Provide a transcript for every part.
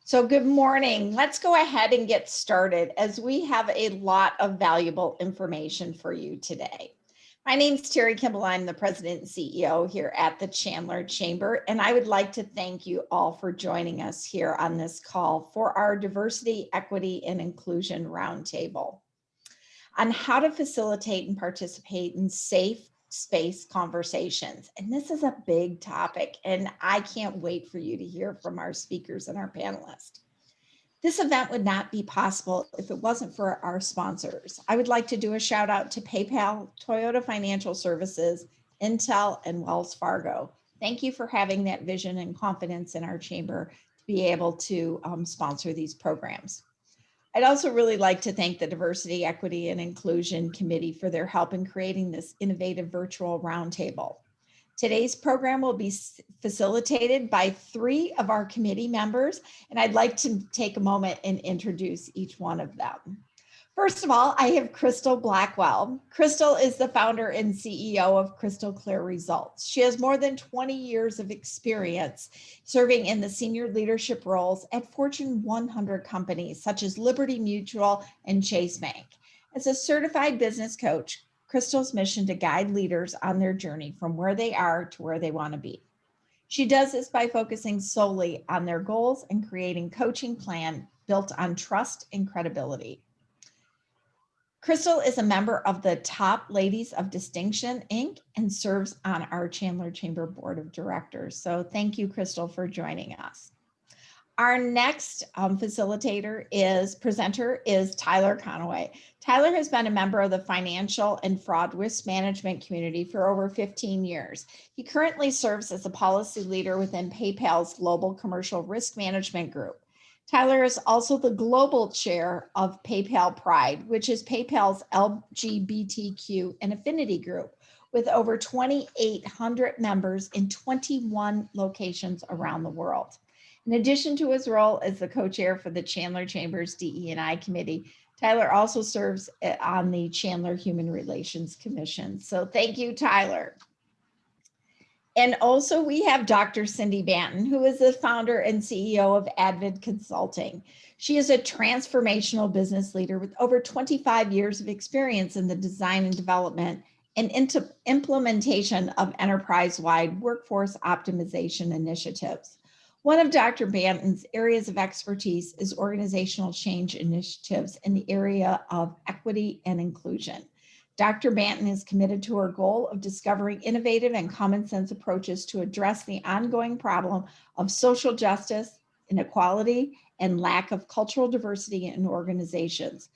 So good morning. Let's go ahead and get started as we have a lot of valuable information for you today. My name is Terry Kimball. I'm the president and CEO here at the Chandler Chamber, and I would like to thank you all for joining us here on this call for our Diversity, Equity, and Inclusion Roundtable on how to facilitate and participate in safe space conversations. And this is a big topic, and I can't wait for you to hear from our speakers and our panelists. This event would not be possible if it wasn't for our sponsors. I would like to do a shout out to PayPal, Toyota Financial Services, Intel, and Wells Fargo. Thank you for having that vision and confidence in our chamber to be able to sponsor these programs. I'd also really like to thank the Diversity, Equity, and Inclusion Committee for their help in creating this innovative virtual roundtable. Today's program will be facilitated by 3 of our committee members, and I'd like to take a moment and introduce each one of them. First of all, I have Crystal Blackwell. Crystal is the founder and CEO of Crystal Clear Results. She has more than 20 years of experience serving in the senior leadership roles at Fortune 100 companies such as Liberty Mutual and Chase Bank. As a certified business coach, Crystal's mission to guide leaders on their journey from where they are to where they want to be. She does this by focusing solely on their goals and creating coaching plan built on trust and credibility. Crystal is a member of the Top Ladies of Distinction, Inc., and serves on our Chandler Chamber Board of Directors. So thank you, Crystal, for joining us. Our next presenter is Tyler Conaway. Tyler has been a member of the financial and fraud risk management community for over 15 years. He currently serves as a policy leader within PayPal's Global Commercial Risk Management Group. Tyler is also the global chair of PayPal Pride, which is PayPal's LGBTQ and affinity group, with over 2,800 members in 21 locations around the world. In addition to his role as the co-chair for the Chandler Chamber's DE&I committee, Tyler also serves on the Chandler Human Relations Commission. So thank you, Tyler. And also we have Dr. Cindy Banton, who is the founder and CEO of Advid Consulting. She is a transformational business leader with over 25 years of experience in the design and development and implementation of enterprise-wide workforce optimization initiatives. One of Dr. Banton's areas of expertise is organizational change initiatives in the area of equity and inclusion. Dr. Banton is committed to her goal of discovering innovative and common sense approaches to address the ongoing problem of social justice, inequality, and lack of cultural diversity in organizations,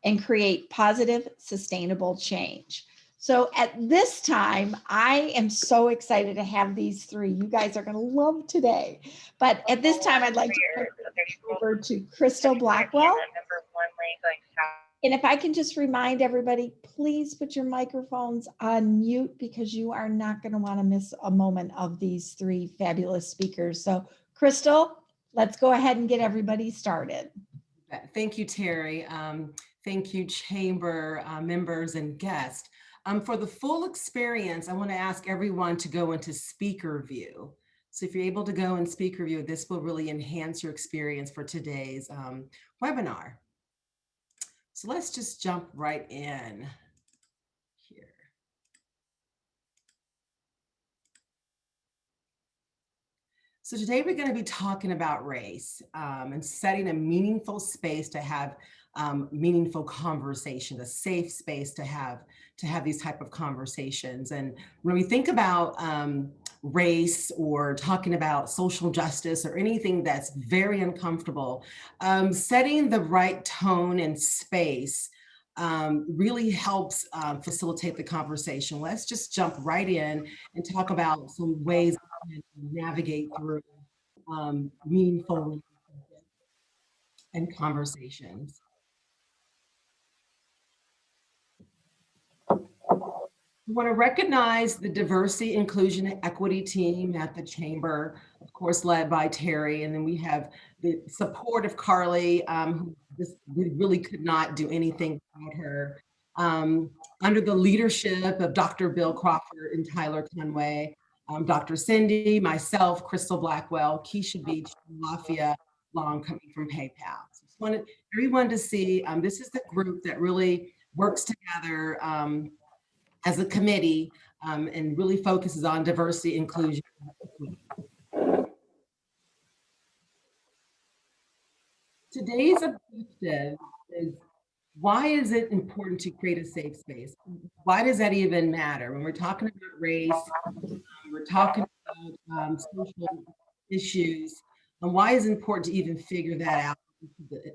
and create positive, sustainable change. So at this time, I am so excited to have these 3. You guys are going to love today. But at this time, I'd like to turn it over to Crystal Blackwell. And if I can just remind everybody, please put your microphones on mute because you are not going to want to miss a moment of these 3 fabulous speakers. So Crystal, let's go ahead and get everybody started. Thank you, Terry. Thank you, Chamber members and guests. For the full experience, I want to ask everyone to go into speaker view. So if you're able to go in speaker view, this will really enhance your experience for today's webinar. So let's just jump right in here. So today we're going to be talking about race and setting a meaningful space to have meaningful conversation, a safe space to have these type of conversations. And when we think about race or talking about social justice or anything that's very uncomfortable, setting the right tone and space really helps facilitate the conversation. Let's just jump right in and talk about some ways to navigate through meaningful and conversations. We want to recognize the diversity, inclusion, and equity team at the Chamber, of course, led by Terry. And then we have the support of Carly, who we really could not do anything without her. Under the leadership of Dr. Bill Crawford and Tyler Conway, Dr. Cindy, myself, Crystal Blackwell, Keisha Beach, Lafayette, long coming from PayPal. So just wanted everyone to see this is the group that really works together as a committee and really focuses on diversity, inclusion, and equity. Today's objective is, why is it important to create a safe space? Why does that even matter? When we're talking about race, we're talking about social issues, and why is it important to even figure that out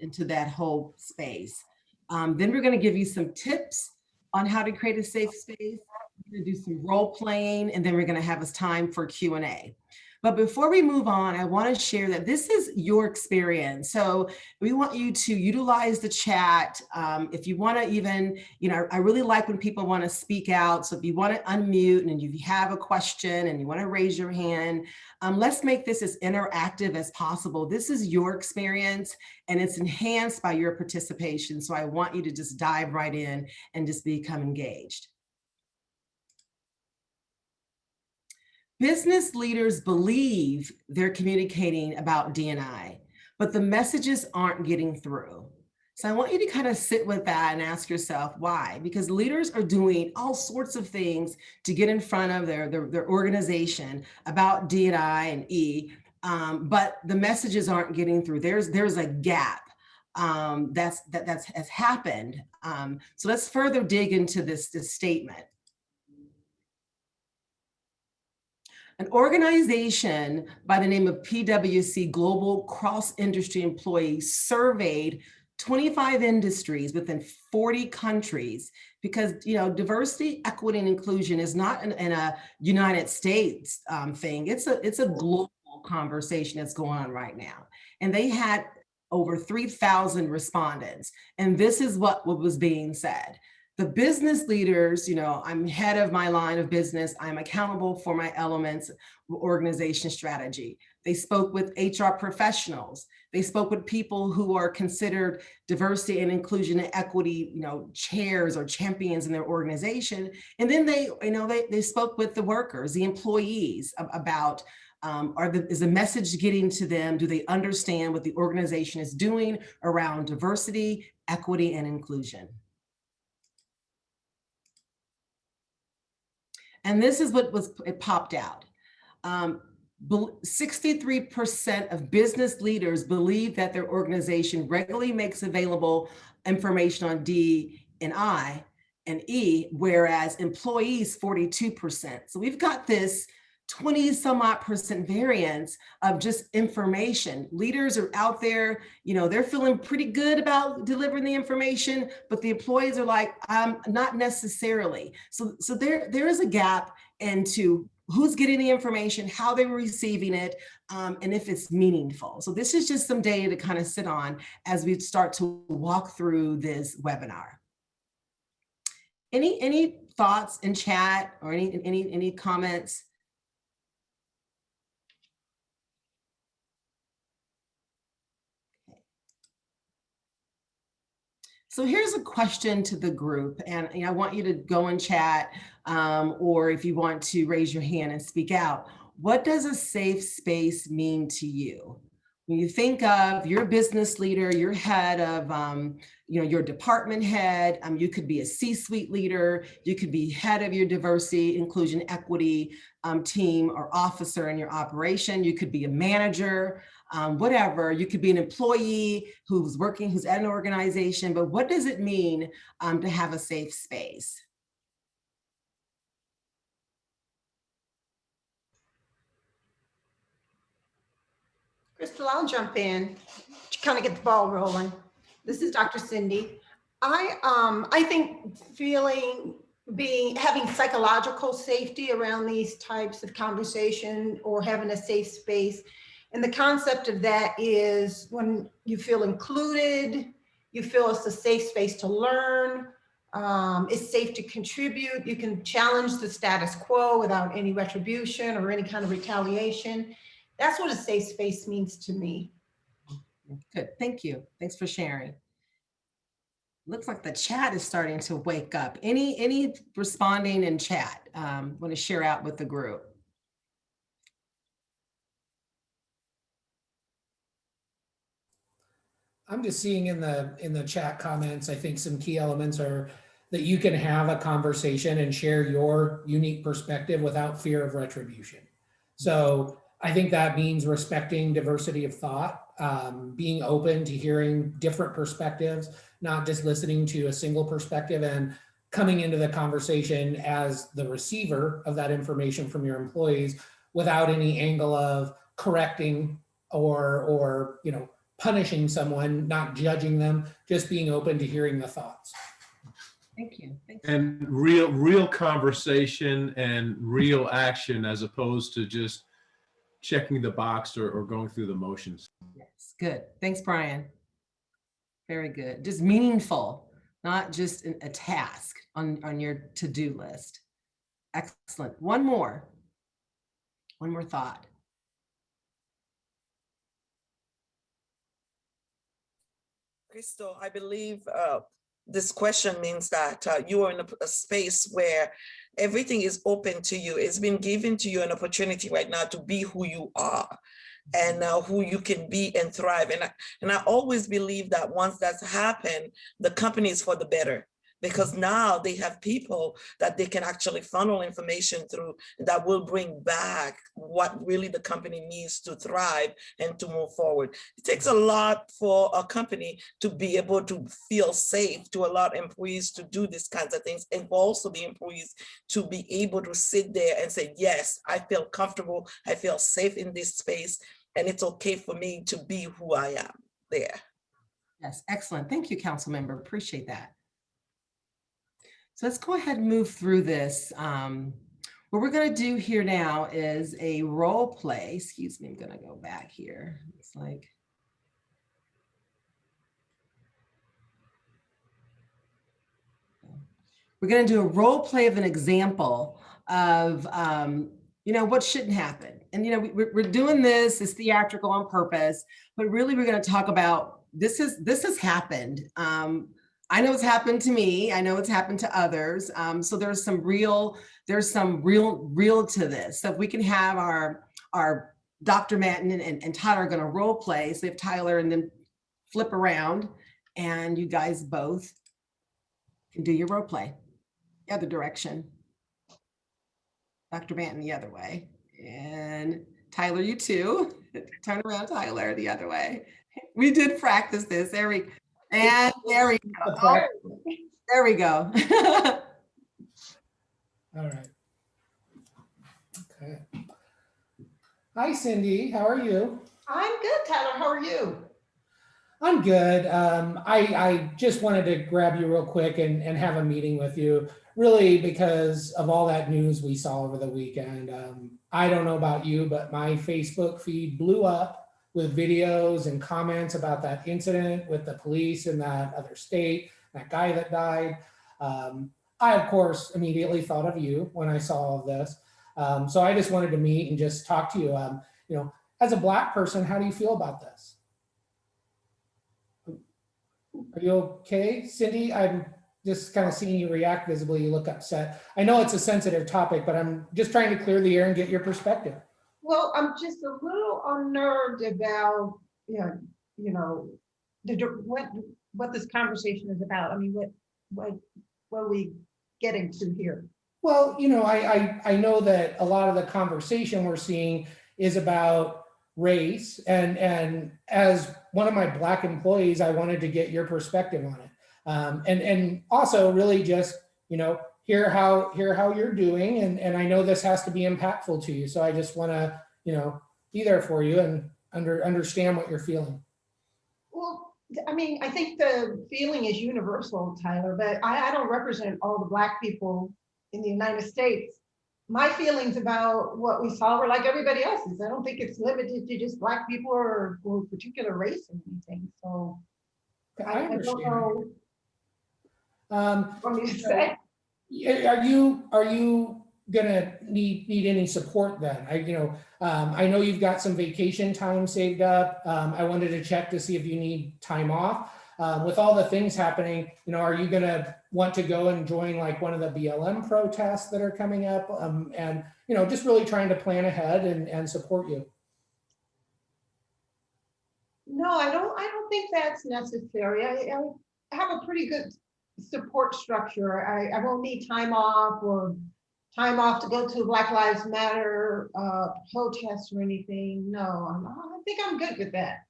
into that whole space? Then we're going to give you some tips on how to create a safe space. We're going to do some role playing, and then we're going to have us time for Q&A. But before we move on, I want to share that this is your experience. So we want you to utilize the chat. If you want to even, I really like when people want to speak out. So if you want to unmute and if you have a question and you want to raise your hand, let's make this as interactive as possible. This is your experience and it's enhanced by your participation. So I want you to just dive right in and just become engaged. Business leaders believe they're communicating about D&I, but the messages aren't getting through. So I want you to kind of sit with that and ask yourself why, because leaders are doing all sorts of things to get in front of their organization about D&I and E, but the messages aren't getting through. There's a gap that has happened. So let's further dig into this statement. An organization by the name of PwC Global Cross-Industry Employees surveyed 25 industries within 40 countries, because diversity, equity, and inclusion is not in a United States thing. It's a global conversation that's going on right now. And they had over 3,000 respondents. And this is what was being said. The business leaders, I'm head of my line of business. I'm accountable for my elements organization strategy. They spoke with HR professionals. They spoke with people who are considered diversity and inclusion and equity, chairs or champions in their organization. And then they spoke with the workers, the employees about is the message getting to them? Do they understand what the organization is doing around diversity, equity, and inclusion? And this is what it popped out. 63% of business leaders believe that their organization regularly makes available information on D&I and E, whereas employees, 42%. So we've got this 20 some odd % variance of just information. Leaders are out there, they're feeling pretty good about delivering the information, but the employees are like, not necessarily. So there is a gap into who's getting the information, how they're receiving it, and if it's meaningful. So this is just some data to kind of sit on as we start to walk through this webinar. Any thoughts in chat or any comments? So here's a question to the group, and I want you to go and chat, or if you want to raise your hand and speak out. What does a safe space mean to you? When you think of your business leader, your head of, your department head, you could be a C-suite leader, you could be head of your diversity, inclusion, equity team or officer in your operation, you could be a manager, whatever. You could be an employee who's at an organization, but what does it mean to have a safe space? Crystal, I'll jump in to kind of get the ball rolling. This is Dr. Cindy. I think having psychological safety around these types of conversation or having a safe space. And the concept of that is when you feel included, you feel it's a safe space to learn, it's safe to contribute, you can challenge the status quo without any retribution or any kind of retaliation. That's what a safe space means to me. Good, thank you. Thanks for sharing. Looks like the chat is starting to wake up. Any responding in chat want to share out with the group? I'm just seeing in the chat comments, I think some key elements are that you can have a conversation and share your unique perspective without fear of retribution. So I think that means respecting diversity of thought, being open to hearing different perspectives, not just listening to a single perspective, and coming into the conversation as the receiver of that information from your employees without any angle of correcting or punishing someone, not judging them, just being open to hearing the thoughts. Thank you. Thank you. And real conversation and real action, as opposed to just checking the box or going through the motions. Yes, good. Thanks, Brian. Very good. Just meaningful, not just a task on your to-do list. Excellent. One more thought. Crystal, I believe this question means that you are in a space where everything is open to you. It's been given to you an opportunity right now to be who you are and who you can be and thrive. And I always believe that once that's happened, the company is for the better, because now they have people that they can actually funnel information through that will bring back what really the company needs to thrive and to move forward. It takes a lot for a company to be able to feel safe, to allow employees to do these kinds of things, and for also the employees to be able to sit there and say, yes, I feel comfortable, I feel safe in this space, and it's okay for me to be who I am there. Yes, excellent. Thank you, council member. Appreciate that. So let's go ahead and move through this. What we're going to do here now is a role play. Excuse me, I'm going to go back here. It's like, we're going to do a role play of an example of, what shouldn't happen. And, we're doing this, it's theatrical on purpose, but really we're going to talk about this has happened. I know it's happened to me. I know it's happened to others. So there's some real to this. So if we can have our Dr. Banton and Tyler are going to role play. So if Tyler and then flip around and you guys both can do your role play. The other direction. Dr. Banton the other way. And Tyler, you too. Turn around, Tyler, the other way. We did practice this. There we go. And there we go. Oh, there we go. All right. Okay. Hi, Cindy. How are you? I'm good, Tyler. How are you? I'm good. I just wanted to grab you real quick and have a meeting with you, really because of all that news we saw over the weekend. I don't know about you, but my Facebook feed blew up with videos and comments about that incident with the police in that other state, that guy that died. I, of course, immediately thought of you when I saw all of this. So I just wanted to meet and just talk to you. As a Black person, how do you feel about this? Are you okay? Cindy, I'm just kind of seeing you react visibly. You look upset. I know it's a sensitive topic, but I'm just trying to clear the air and get your perspective. Well, I'm just a little unnerved about, what this conversation is about. I mean, what are we getting to here? Well, I know that a lot of the conversation we're seeing is about race, and as one of my Black employees, I wanted to get your perspective on it, and also really just hear how you're doing, and I know this has to be impactful to you, so I just want to be there for you and understand what you're feeling. Well, I mean, I think the feeling is universal, Tyler, but I don't represent all the Black people in the United States. My feelings about what we saw were like everybody else's. I don't think it's limited to just Black people or a particular race or anything. So I don't know what to say. Are you gonna need any support then? I know you've got some vacation time saved up. I wanted to check to see if you need time off. With all the things happening, are you gonna want to go and join like one of the BLM protests that are coming up? And just really trying to plan ahead and support you. No, I don't think that's necessary. I have a pretty good support structure. I won't need time off to go to Black Lives Matter protests or anything. No, I think I'm good with that.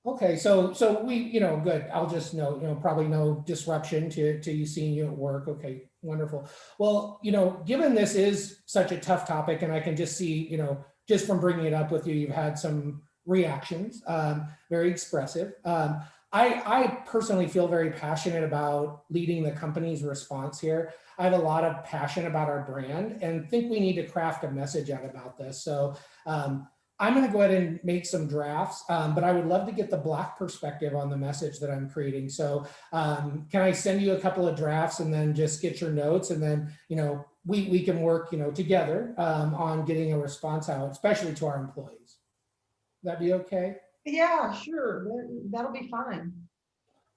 Okay, so we, good. I'll just note, probably no disruption to you seeing you at work. Okay, wonderful. Well, given this is such a tough topic, and I can just see, just from bringing it up with you, you've had some reactions, very expressive. I personally feel very passionate about leading the company's response here. I have a lot of passion about our brand and think we need to craft a message out about this. So I'm going to go ahead and make some drafts, but I would love to get the Black perspective on the message that I'm creating. So can I send you a couple of drafts and then just get your notes, and then we can work together on getting a response out, especially to our employees. Would that be okay? Yeah, sure. That'll be fine.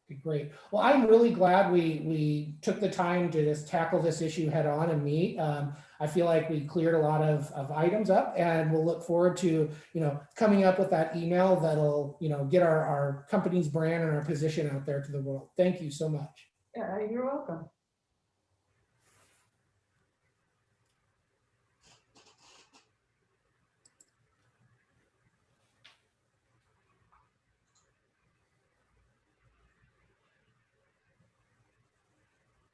Okay, great. Well, I'm really glad we took the time to just tackle this issue head on and meet. I feel like we cleared a lot of items up, and we'll look forward to coming up with that email that'll get our company's brand and our position out there to the world. Thank you so much. Yeah, you're welcome.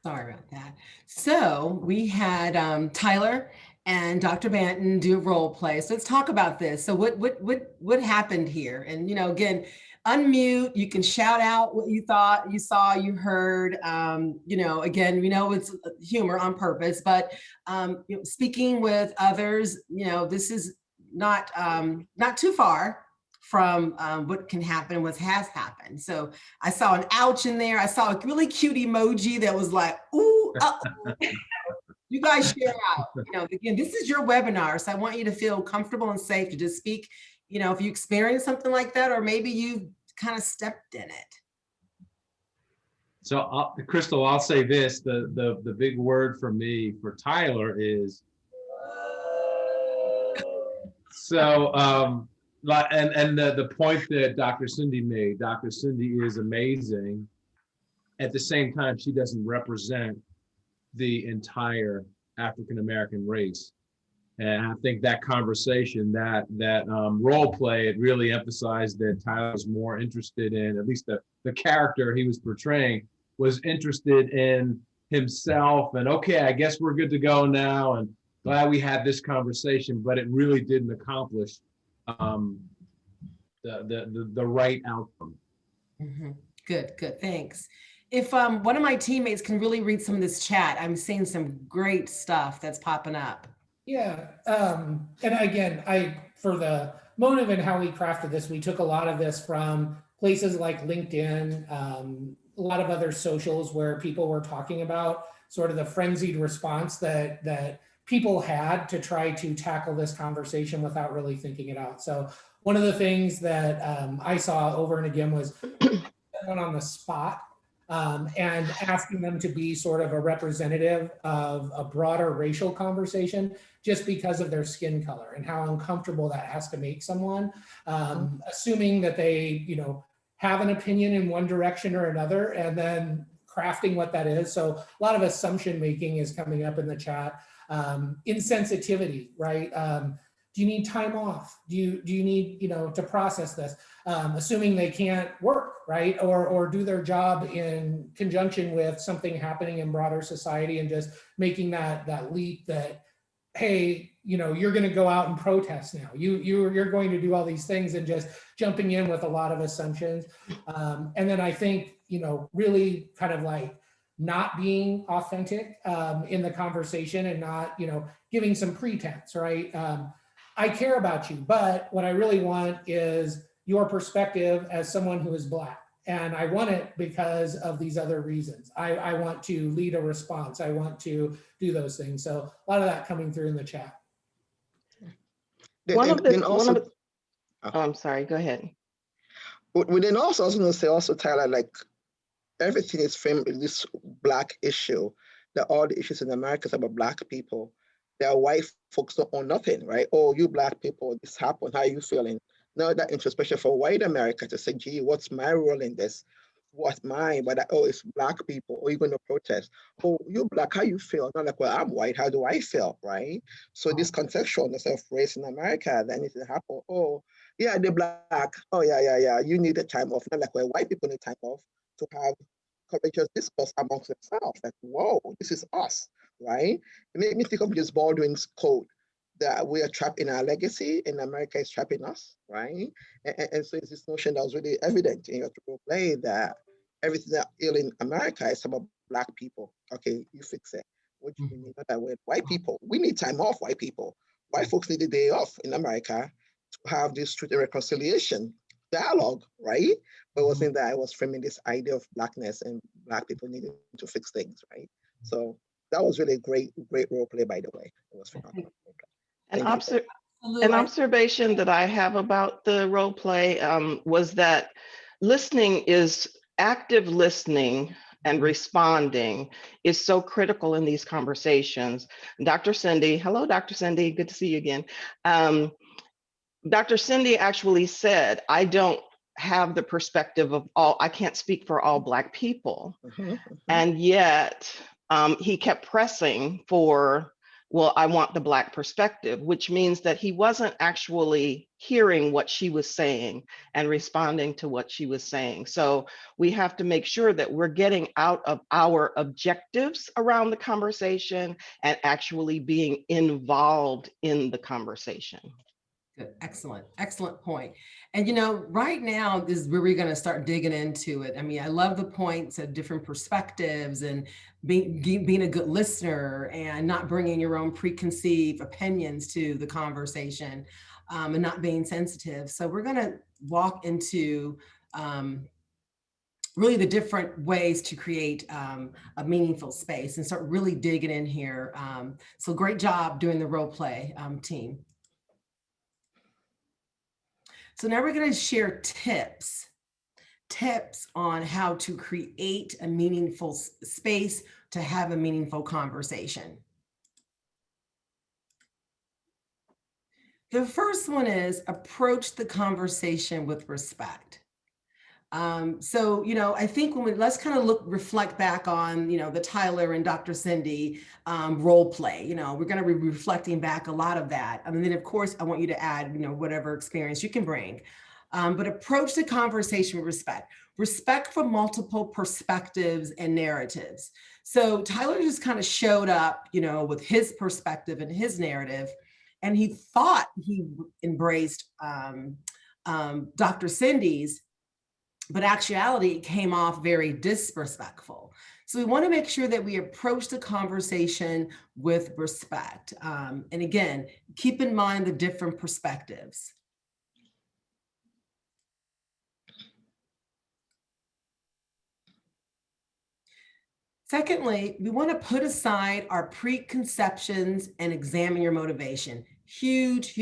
Sorry about that. So we had Tyler and Dr. Banton do a role play. So let's talk about this. So what happened here? And again, unmute. You can shout out what you thought, you saw, you heard. Again, we know it's humor on purpose, but speaking with others, this is not too far from what can happen, what has happened. So I saw an ouch in there. I saw a really cute emoji that was like, ooh, you guys share out. Again, this is your webinar, so I want you to feel comfortable and safe to just speak, if you experience something like that, or maybe you kind of stepped in it. So Crystal, I'll say this, the big word for me for Tyler is, so, and the point that Dr. Cindy made, Dr. Cindy is amazing. At the same time, she doesn't represent the entire African-American race. And I think that conversation, that role play, it really emphasized that Tyler was more interested in, at least the character he was portraying, was interested in himself. And okay, I guess we're good to go now. And glad we had this conversation, but it really didn't accomplish the right outcome. Mm-hmm. Good, thanks. If one of my teammates can really read some of this chat, I'm seeing some great stuff that's popping up. Yeah, and again, for the motive and how we crafted this, we took a lot of this from places like LinkedIn, a lot of other socials where people were talking about sort of the frenzied response that people had to try to tackle this conversation without really thinking it out. So one of the things that I saw over and again was someone on the spot and asking them to be sort of a representative of a broader racial conversation just because of their skin color and how uncomfortable that has to make someone, assuming that they, have an opinion in one direction or another, and then crafting what that is. So a lot of assumption making is coming up in the chat. Insensitivity, right? Do you need time off? Do you need, to process this? Assuming they can't work, right? Or do their job in conjunction with something happening in broader society, and just making that leap that, hey, you're going to go out and protest now. You're going to do all these things, and just jumping in with a lot of assumptions. And then I think, really kind of like not being authentic in the conversation, and not, giving some pretense, right? I care about you, but what I really want is your perspective as someone who is Black. And I want it because of these other reasons. I want to lead a response. I want to do those things. So a lot of that coming through in the chat. I'm sorry, go ahead. But then also, I was going to say also, Tyler, like everything is framed in this Black issue, that all the issues in America is about Black people. There are white folks don't own nothing, right? Oh, you Black people, this happened, how are you feeling? Now that introspection for white America to say, gee, what's my role in this? What's mine? But oh, it's Black people, or even the protest. Oh, you Black, how you feel? Not like, well, I'm white, how do I feel, right? So this contextualness of race in America, that needs to happen. Oh, yeah, they're Black. Oh, yeah. You need a time off. Not like, well, white people need time off to have courageous discourse amongst themselves. Like, whoa, this is us, right? It made me think of this Baldwin's quote, that we are trapped in our legacy and America is trapping us, right? And so it's this notion that was really evident in your role play, that everything that ill in America is about Black people. Okay, you fix it. What do you mean? Not that way. White people, we need time off, white people. White folks need a day off in America to have this truth and reconciliation dialogue, right? But it wasn't that, I was framing this idea of Blackness and Black people needing to fix things, right? So that was really a great role play, by the way. It was phenomenal. An observation that I have about the role play was that active listening and responding is so critical in these conversations. Dr. Cindy, hello, Dr. Cindy, good to see you again. Dr. Cindy actually said, I don't have the perspective of I can't speak for all Black people. And yet he kept pressing for, well, I want the Black perspective, which means that he wasn't actually hearing what she was saying and responding to what she was saying. So we have to make sure that we're getting out of our objectives around the conversation and actually being involved in the conversation. Good. Excellent point. And right now is where we're going to start digging into it. I mean, I love the points of different perspectives and being a good listener and not bringing your own preconceived opinions to the conversation, and not being sensitive. So we're going to walk into really the different ways to create a meaningful space and start really digging in here. So great job doing the role play, team. So now we're going to share tips on how to create a meaningful space to have a meaningful conversation. The first one is approach the conversation with respect. So, I think let's kind of reflect back on, the Tyler and Dr. Cindy role play. We're going to be reflecting back a lot of that. And then, of course, I want you to add, whatever experience you can bring. But approach the conversation with respect for multiple perspectives and narratives. So Tyler just kind of showed up, with his perspective and his narrative, and he thought he embraced Dr. Cindy's, but actuality it came off very disrespectful. So we want to make sure that we approach the conversation with respect. And again, keep in mind the different perspectives. Secondly, we want to put aside our preconceptions and examine your motivation. Huge.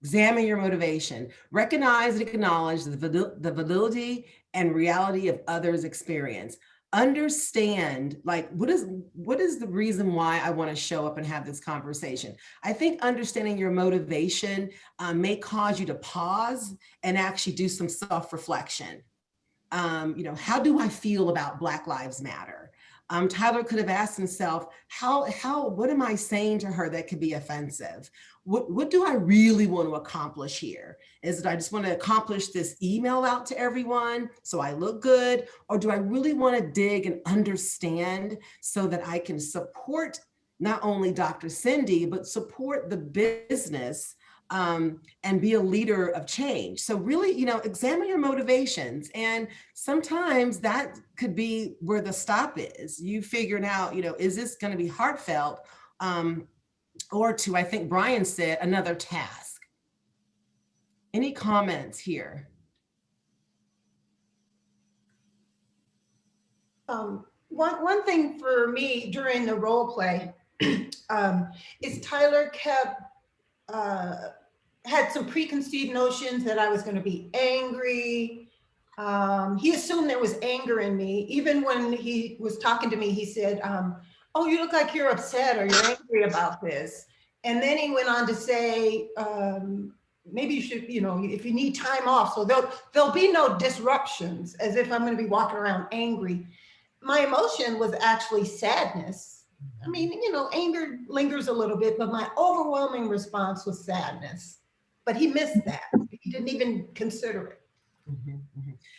Examine your motivation. Recognize and acknowledge the validity and reality of others' experience. Understand, what is the reason why I want to show up and have this conversation? I think understanding your motivation may cause you to pause and actually do some self-reflection. How do I feel about Black Lives Matter? Tyler could have asked himself, what am I saying to her that could be offensive? What do I really want to accomplish here? Is it I just want to accomplish this email out to everyone so I look good? Or do I really want to dig and understand so that I can support not only Dr. Cindy, but support the business and be a leader of change? So really, examine your motivations. And sometimes that could be where the stop is. You figuring out, is this going to be heartfelt? Or to, I think Brian said, another task. Any comments here? One thing for me during the role play is Tyler had some preconceived notions that I was going to be angry. He assumed there was anger in me. Even when he was talking to me, he said, oh, you look like you're upset or you're angry about this. And then he went on to say, maybe you should, you know, if you need time off, so there'll be no disruptions, as if I'm going to be walking around angry. My emotion was actually sadness. I mean, you know, anger lingers a little bit, but my overwhelming response was sadness. But he missed that. He didn't even consider it.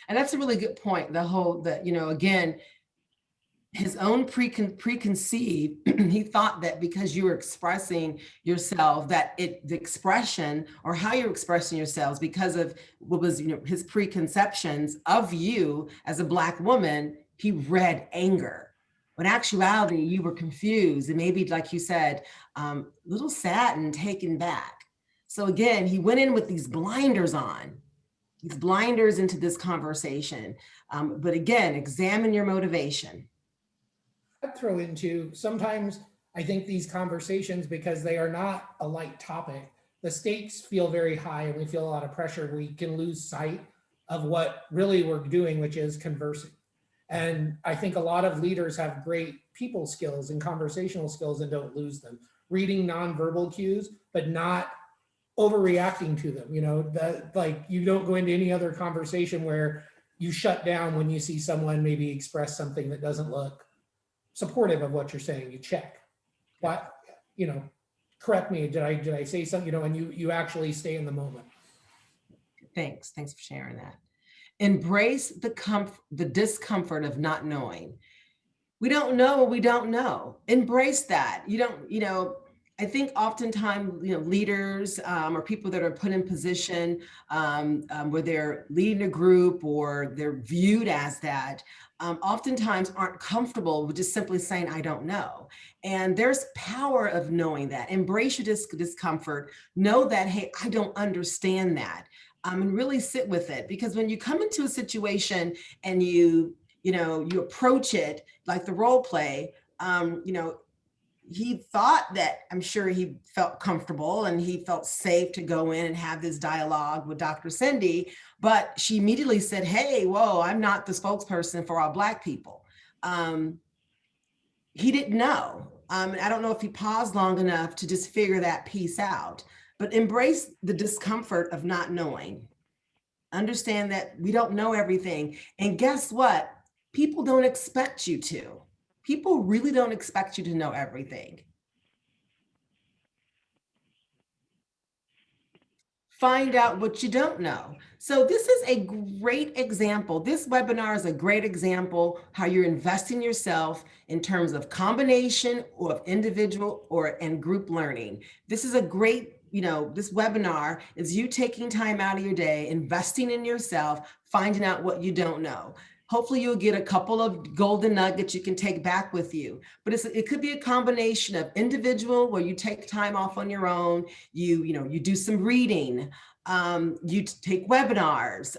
And that's a really good point. The whole, that, you know, again, his own preconceived, he thought that because you were expressing yourself, that the expression or how you're expressing yourselves, because of what was, you know, his preconceptions of you as a Black woman, he read anger. When in actuality, you were confused and maybe, like you said, a little sad and taken back. So again, he went in with these blinders on, these blinders into this conversation. But again, examine your motivation. I'd throw into, sometimes I think these conversations, because they are not a light topic, the stakes feel very high and we feel a lot of pressure. We can lose sight of what really we're doing, which is conversing. And I think a lot of leaders have great people skills and conversational skills and don't lose them. Reading nonverbal cues, but not overreacting to them. You know, that, like, you don't go into any other conversation where you shut down when you see someone maybe express something that doesn't look supportive of what you're saying. You check. What, you know, correct me, did I say something, you know, and you actually stay in the moment. Thanks for sharing that. Embrace the discomfort of not knowing. We don't know what we don't know. Embrace that. You don't, you know, I think oftentimes, you know, leaders or people that are put in position where they're leading a group or they're viewed as that, oftentimes aren't comfortable with just simply saying, I don't know. And there's power of knowing that. Embrace your discomfort. Know that, hey, I don't understand that. And really sit with it. Because when you come into a situation and you approach it like the role play, you know, he thought that, I'm sure he felt comfortable and he felt safe to go in and have this dialogue with Dr. Cindy, but she immediately said, hey, whoa, I'm not the spokesperson for all Black people. He didn't know. I don't know if he paused long enough to just figure that piece out, but embrace the discomfort of not knowing. Understand that we don't know everything. And guess what? People don't expect you to. People really don't expect you to know everything. Find out what you don't know. So this is a great example. This webinar is a great example how you're investing yourself in terms of combination of individual and group learning. This is a great, you know, this webinar is you taking time out of your day, investing in yourself, finding out what you don't know. Hopefully you'll get a couple of golden nuggets you can take back with you. But it could be a combination of individual, where you take time off on your own, you do some reading, you take webinars,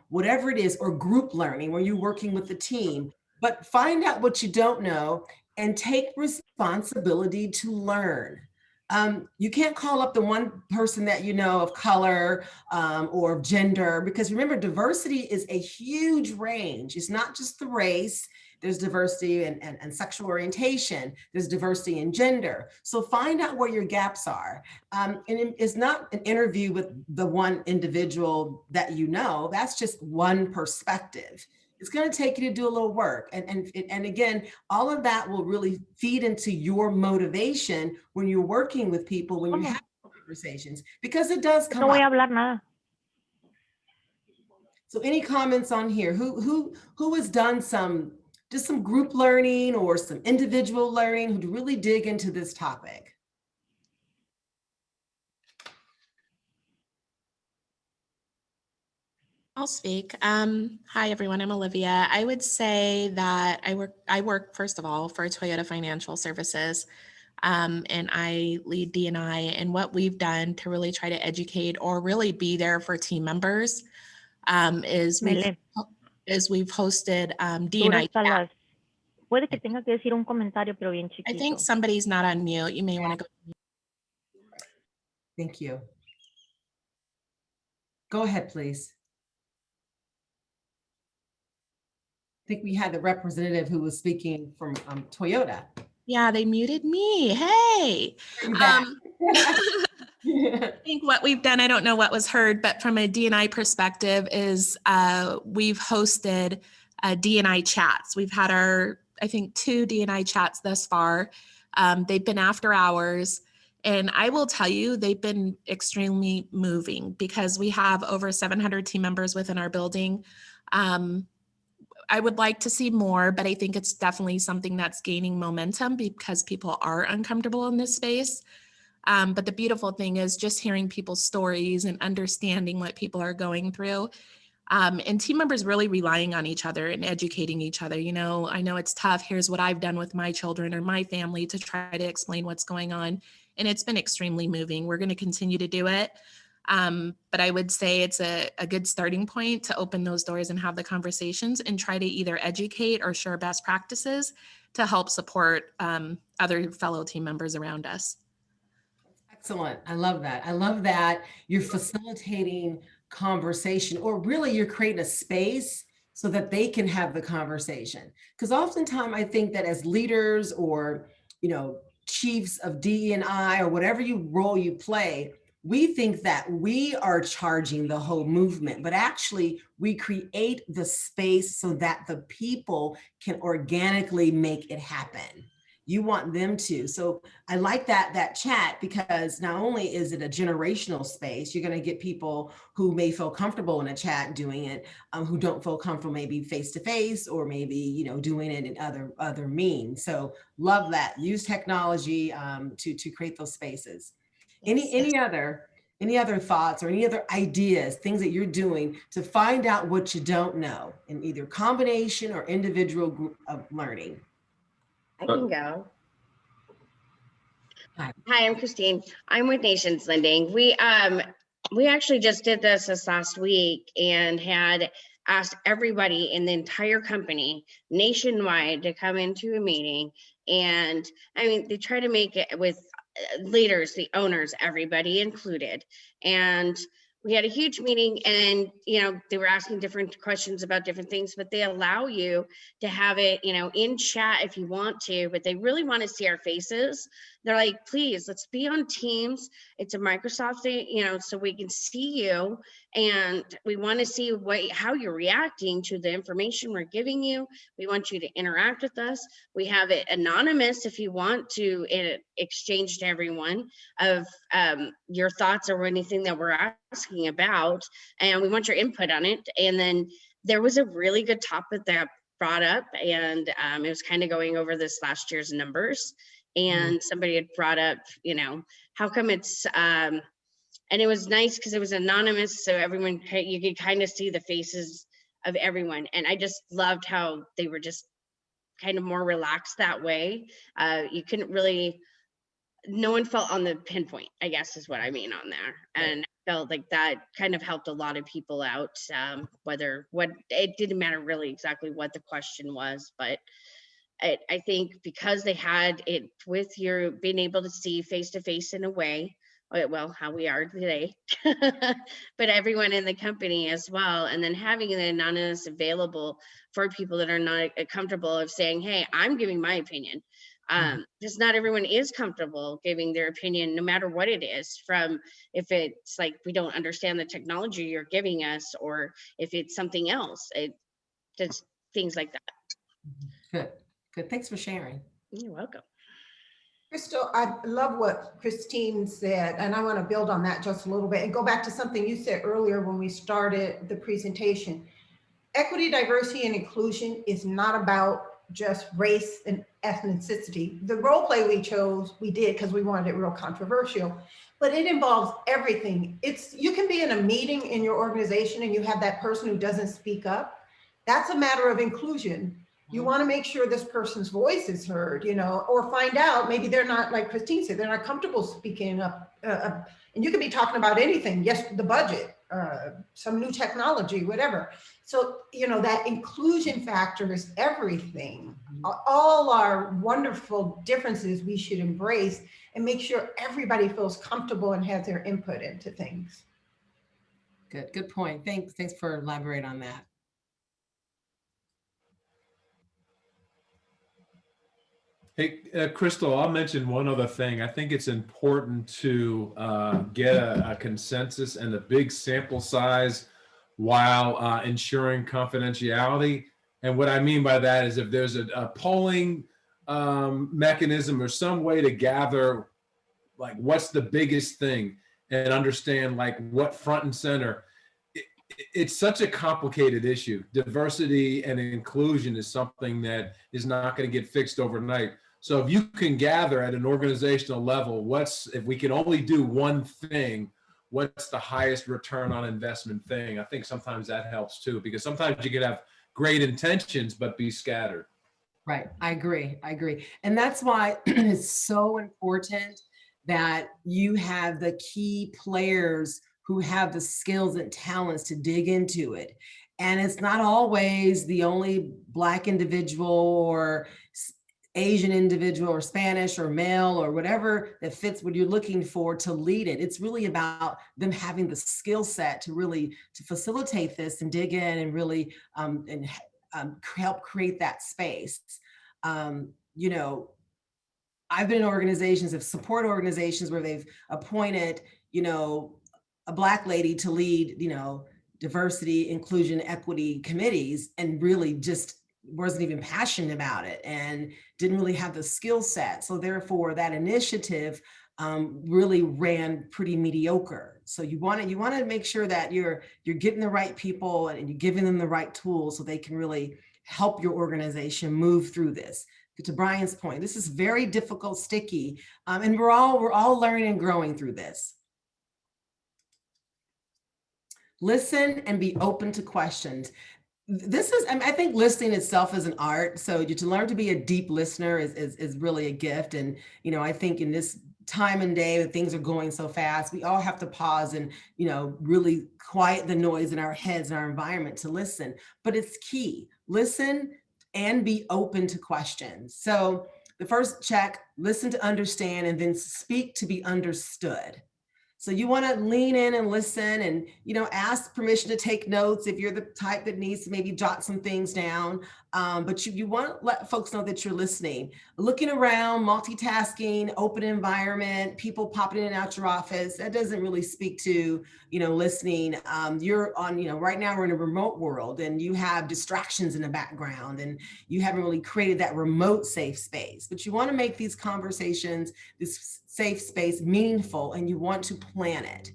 whatever it is, or group learning where you're working with the team. But find out what you don't know and take responsibility to learn. You can't call up the one person that you know of color or gender, because remember, diversity is a huge range. It's not just the race. There's diversity and sexual orientation. There's diversity in gender. So find out where your gaps are. And it's not an interview with the one individual that you know. That's just one perspective. It's going to take you to do a little work. And again, all of that will really feed into your motivation when you're working with people, when you have conversations, because it does come up. No voy a hablar nada. So any comments on here? Who has done just some group learning or some individual learning, who really dig into this topic? I'll speak. Hi, everyone. I'm Olivia. I would say that I work first of all for Toyota Financial Services, and I lead D&I. And what we've done to really try to educate or really be there for team members is we've hosted D&I. Puede que tenga que decir un comentario, pero bien chiquito. I think somebody's not on mute. You may want to go. Thank you. Go ahead, please. I think we had the representative who was speaking from Toyota. Yeah, they muted me. Hey. I think what we've done, I don't know what was heard, but from a D&I perspective is we've hosted D&I chats. We've had I think 2 D&I chats thus far. They've been after hours. And I will tell you, they've been extremely moving because we have over 700 team members within our building. I would like to see more, but I think it's definitely something that's gaining momentum because people are uncomfortable in this space. But the beautiful thing is just hearing people's stories and understanding what people are going through. And team members really relying on each other and educating each other. You know, I know it's tough. Here's what I've done with my children or my family to try to explain what's going on. And it's been extremely moving. We're going to continue to do it. But I would say it's a good starting point to open those doors and have the conversations and try to either educate or share best practices to help support other fellow team members around us. Excellent. I love that. I love that you're facilitating conversation, or really you're creating a space so that they can have the conversation. Because oftentimes I think that as leaders or, chiefs of DE&I or whatever role you play, we think that we are charging the whole movement, but actually we create the space so that the people can organically make it happen. You want them to. So I like that chat, because not only is it a generational space, you're going to get people who may feel comfortable in a chat doing it, who don't feel comfortable maybe face to face, or maybe doing it in other means. So love that. Use technology to create those spaces. Any other thoughts or any other ideas, things that you're doing to find out what you don't know in either combination or individual group of learning? I can go. Hi. Hi, I'm Christine. I'm with Nations Lending. We actually just did this last week and had asked everybody in the entire company nationwide to come into a meeting. And I mean, they try to make it with leaders, the owners, everybody included. And we had a huge meeting, and they were asking different questions about different things, but they allow you to have it in chat if you want to, but they really want to see our faces. They're like, please, let's be on Teams. It's a Microsoft thing, so we can see you, and we want to see how you're reacting to the information we're giving you. We want you to interact with us. We have it anonymous if you want to exchange to everyone of your thoughts or anything that we're asking about, and we want your input on it. And then there was a really good topic that brought up, and it was kind of going over this last year's numbers, and somebody had brought up, how come it's and it was nice because it was anonymous, so everyone, you could kind of see the faces of everyone. And I just loved how they were just kind of more relaxed that way. You couldn't really, no one felt on the pinpoint, I guess is what I mean on there. And I felt like that kind of helped a lot of people out, it didn't matter really exactly what the question was, but I think because they had it with your being able to see face to face in a way, well, how we are today, but everyone in the company as well. And then having the anonymous available for people that are not comfortable of saying, hey, I'm giving my opinion. Because not everyone is comfortable giving their opinion, no matter what it is, from if it's like we don't understand the technology you're giving us, or if it's something else, just things like that. Good. Thanks for sharing. You're welcome. Crystal, I love what Christine said, and I want to build on that just a little bit and go back to something you said earlier when we started the presentation. Equity, diversity, and inclusion is not about just race and ethnicity. The role play we chose, we did because we wanted it real controversial, but it involves everything. You can be in a meeting in your organization and you have that person who doesn't speak up. That's a matter of inclusion. You want to make sure this person's voice is heard, or find out maybe they're not, like Christine said, they're not comfortable speaking up. And you could be talking about anything. Yes, the budget, some new technology, whatever. So, that inclusion factor is everything. All our wonderful differences we should embrace and make sure everybody feels comfortable and has their input into things. Good point. Thanks for elaborating on that. Hey, Crystal, I'll mention one other thing. I think it's important to get a consensus and a big sample size while ensuring confidentiality. And what I mean by that is if there's a polling mechanism or some way to gather like what's the biggest thing and understand like what front and center. It's such a complicated issue. Diversity and inclusion is something that is not going to get fixed overnight. So if you can gather at an organizational level, if we can only do one thing, what's the highest return on investment thing? I think sometimes that helps too, because sometimes you can have great intentions, but be scattered. Right, I agree, And that's why it's so important that you have the key players who have the skills and talents to dig into it. And it's not always the only Black individual or Asian individual or Spanish or male or whatever that fits what you're looking for to lead it. It's really about them having the skill set to facilitate this and dig in and really help create that space. You know, I've been in organizations, support organizations where they've appointed, a Black lady to lead, diversity, inclusion, equity committees, and really just wasn't even passionate about it and didn't really have the skill set. So therefore that initiative really ran pretty mediocre. So you want to make sure that you're getting the right people and you're giving them the right tools so they can really help your organization move through this. To Brian's point, this is very difficult, sticky, and we're all learning and growing through this. Listen and be open to questions. I think listening itself is an art. So to learn to be a deep listener is really a gift. And, I think in this time and day that things are going so fast, we all have to pause and, really quiet the noise in our heads and our environment to listen. But it's key. Listen and be open to questions. So the first check, listen to understand, and then speak to be understood. So you want to lean in and listen and, ask permission to take notes if you're the type that needs to maybe jot some things down. But you want to let folks know that you're listening. Looking around, multitasking, open environment, people popping in and out your office, that doesn't really speak to, listening. You're on, right now we're in a remote world and you have distractions in the background and you haven't really created that remote safe space. But you want to make these conversations, this safe space, meaningful, and you want to plan it.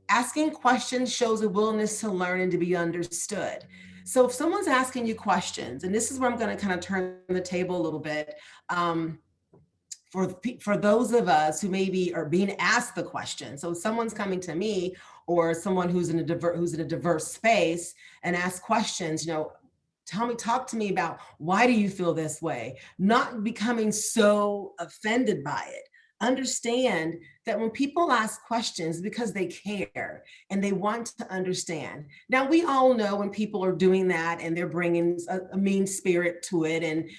Asking questions shows a willingness to learn and to be understood. So if someone's asking you questions, and this is where I'm going to kind of turn the table a little bit, for those of us who maybe are being asked the question. So if someone's coming to me or someone who's in a diverse space and ask questions, talk to me about why do you feel this way? Not becoming so offended by it. Understand that when people ask questions, because they care and they want to understand. Now, we all know when people are doing that and they're bringing a mean spirit to it and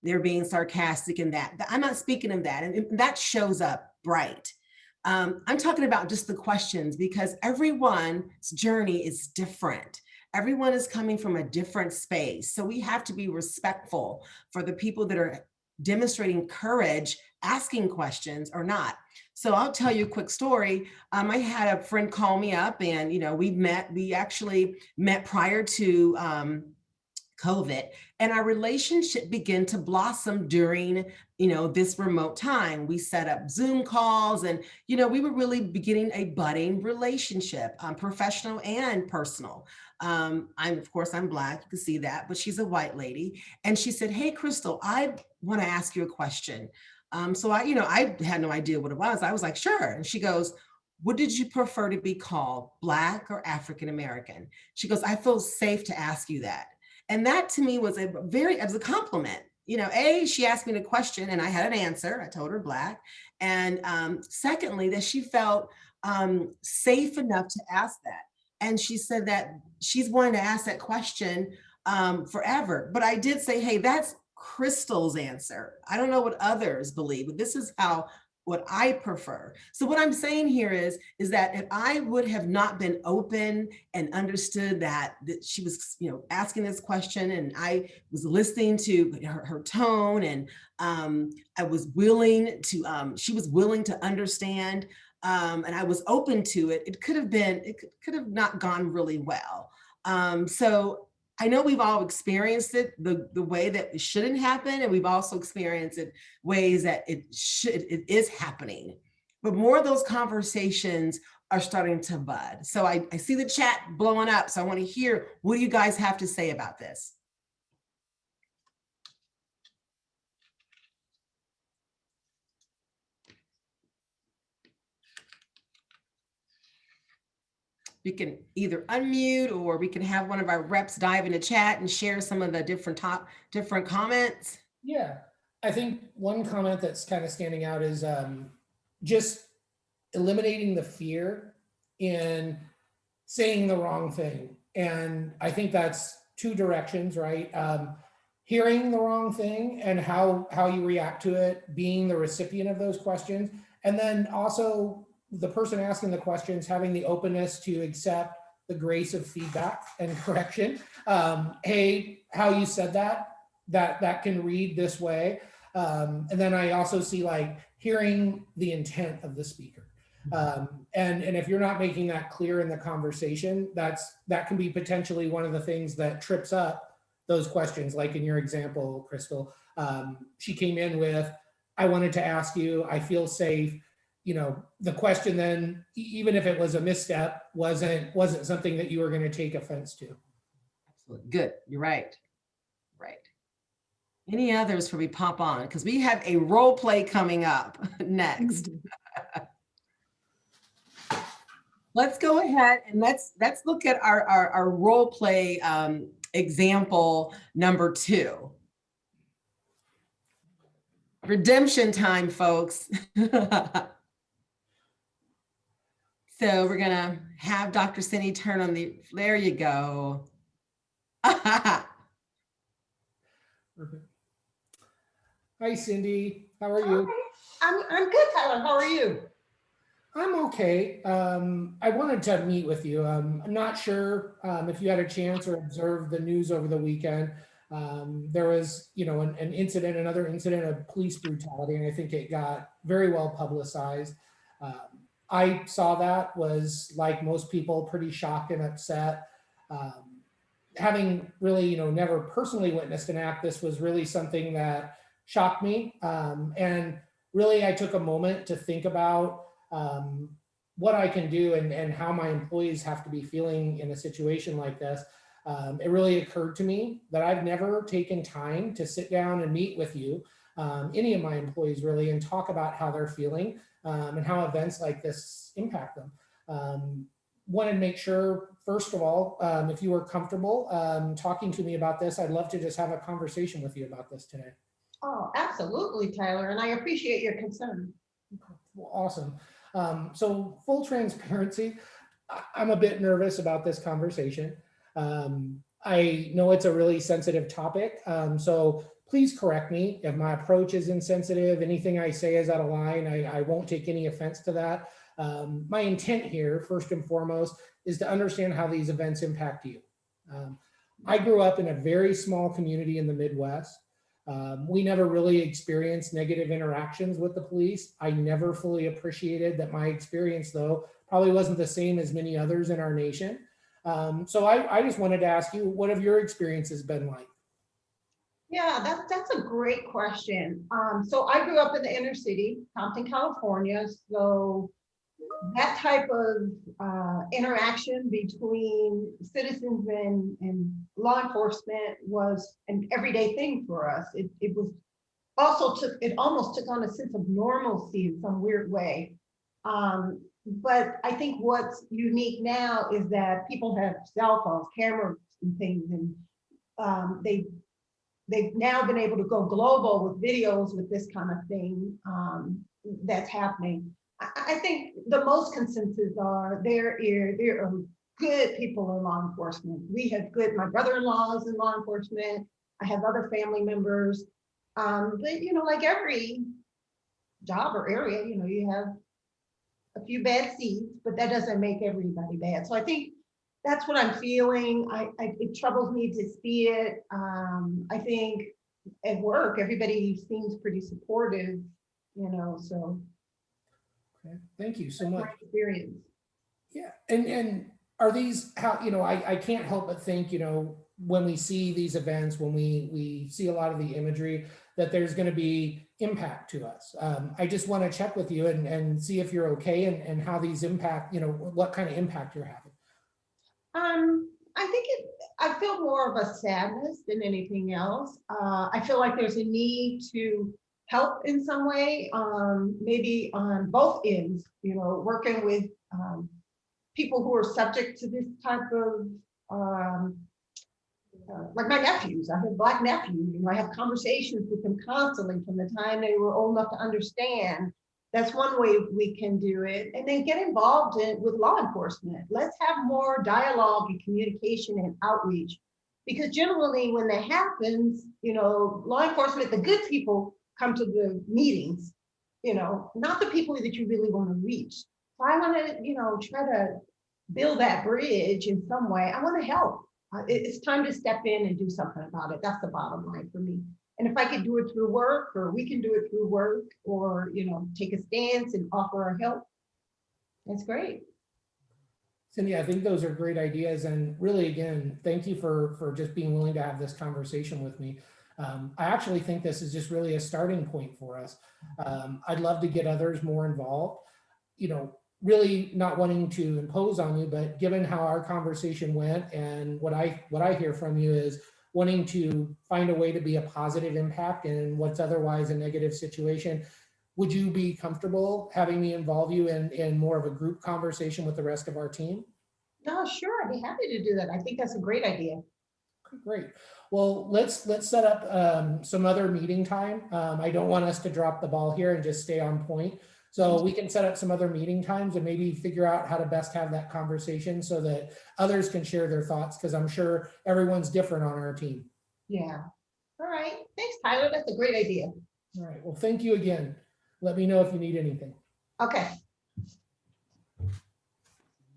they're being sarcastic and that. I'm not speaking of that. And that shows up bright. I'm talking about just the questions because everyone's journey is different. Everyone is coming from a different space. So we have to be respectful for the people that are demonstrating courage, asking questions or not. So I'll tell you a quick story. I had a friend call me up and, we actually met prior to COVID, and our relationship began to blossom during, this remote time. We set up Zoom calls and, we were really beginning a budding relationship, professional and personal. I'm Black, you can see that, but she's a white lady. And she said, "Hey, Crystal, I want to ask you a question." So I had no idea what it was. I was like, "Sure." And she goes, "What did you prefer to be called, Black or African American?" She goes, "I feel safe to ask you that." And that to me was a compliment. She asked me the question and I had an answer. I told her Black. And secondly, that she felt safe enough to ask that. And she said that she's wanted to ask that question forever. But I did say, "Hey, that's Crystal's answer. I don't know what others believe, but this is how what I prefer. So what I'm saying here is that if I would have not been open and understood that she was, asking this question, and I was listening to her tone, and I was willing to, she was willing to understand, and I was open to it, it could have not gone really well. So I know we've all experienced it the way that it shouldn't happen, and we've also experienced it ways that it is happening. But more of those conversations are starting to bud. So I see the chat blowing up. So I want to hear, what do you guys have to say about this? We can either unmute, or we can have one of our reps dive into chat and share some of the different comments. Yeah, I think one comment that's kind of standing out is just eliminating the fear in saying the wrong thing. And I think that's two directions, right? Hearing the wrong thing and how you react to it, being the recipient of those questions, and then also the person asking the questions having the openness to accept the grace of feedback and correction. Hey, how you said that can read this way. And then I also see like hearing the intent of the speaker. And if you're not making that clear in the conversation, that can be potentially one of the things that trips up those questions. Like in your example, Crystal, she came in with, I wanted to ask you, I feel safe. The question then, even if it was a misstep, wasn't something that you were going to take offense to. Absolutely. Good. You're right. Right. Any others before we pop on? Because we have a role play coming up next. Let's go ahead and let's look at our role play example number 2. Redemption time, folks. So we're gonna have Dr. Cindy turn on there you go. Hi, Cindy, how are you? I'm good, Tyler, how are you? I'm okay. I wanted to meet with you. I'm not sure if you had a chance or observed the news over the weekend. There was, another incident of police brutality, and I think it got very well publicized. I saw that, was like most people, pretty shocked and upset. Having really, never personally witnessed an act, this was really something that shocked me. And really, I took a moment to think about what I can do and how my employees have to be feeling in a situation like this. It really occurred to me that I've never taken time to sit down and meet with you, any of my employees really, and talk about how they're feeling and how events like this impact them. Wanted to make sure, first of all, if you were comfortable talking to me about this, I'd love to just have a conversation with you about this today. Oh, absolutely, Tyler, and I appreciate your concern. Well, awesome. So full transparency, I'm a bit nervous about this conversation. I know it's a really sensitive topic, so please correct me if my approach is insensitive, anything I say is out of line. I won't take any offense to that. My intent here, first and foremost, is to understand how these events impact you. I grew up in a very small community in the Midwest. We never really experienced negative interactions with the police. I never fully appreciated that my experience, though, probably wasn't the same as many others in our nation. So I just wanted to ask you, what have your experiences been like? Yeah, that's a great question. So I grew up in the inner city, Compton, California. So that type of interaction between citizens and law enforcement was an everyday thing for us. It was also it almost took on a sense of normalcy in some weird way. But I think what's unique now is that people have cell phones, cameras, and things, and they've now been able to go global with videos with this kind of thing that's happening. I think the most consensus are there are good people in law enforcement. We have my brother-in-law is in law enforcement. I have other family members. But like every job or area, you know, you have a few bad seeds, but that doesn't make everybody bad. So I think that's what I'm feeling. It troubles me to see it. I think at work, everybody seems pretty supportive, you know, so. Okay, thank you so that's much. my experience. Yeah, and are these how, you know, I can't help but think, you know, when we see these events, when we see a lot of the imagery, that there's going to be impact to us. I just want to check with you and see if you're okay and how these impact, you know, what kind of impact you're having. I think I feel more of a sadness than anything else. I feel like there's a need to help in some way, maybe on both ends, you know, working with people who are subject to this type of, like my nephews. I have Black nephews, you know, I have conversations with them constantly from the time they were old enough to understand. That's one way we can do it. And then get involved with law enforcement. Let's have more dialogue and communication and outreach. Because generally when that happens, you know, law enforcement, the good people come to the meetings, you know, not the people that you really want to reach. So I want to, you know, try to build that bridge in some way. I want to help. It's time to step in and do something about it. That's the bottom line for me. And if I could do it through work, or we can do it through work, or, you know, take a stance and offer our help, that's great. Cindy, I think those are great ideas. And really, again, thank you for just being willing to have this conversation with me. I actually think this is just really a starting point for us. I'd love to get others more involved, you know, really not wanting to impose on you, but given how our conversation went and what I hear from you is wanting to find a way to be a positive impact in what's otherwise a negative situation. Would you be comfortable having me involve you in more of a group conversation with the rest of our team? No, sure, I'd be happy to do that. I think that's a great idea. Okay, great. Well, let's set up some other meeting time. I don't want us to drop the ball here and just stay on point. So we can set up some other meeting times and maybe figure out how to best have that conversation so that others can share their thoughts, because I'm sure everyone's different on our team. Yeah. All right. Thanks, Tyler. That's a great idea. All right. Well, thank you again. Let me know if you need anything. Okay.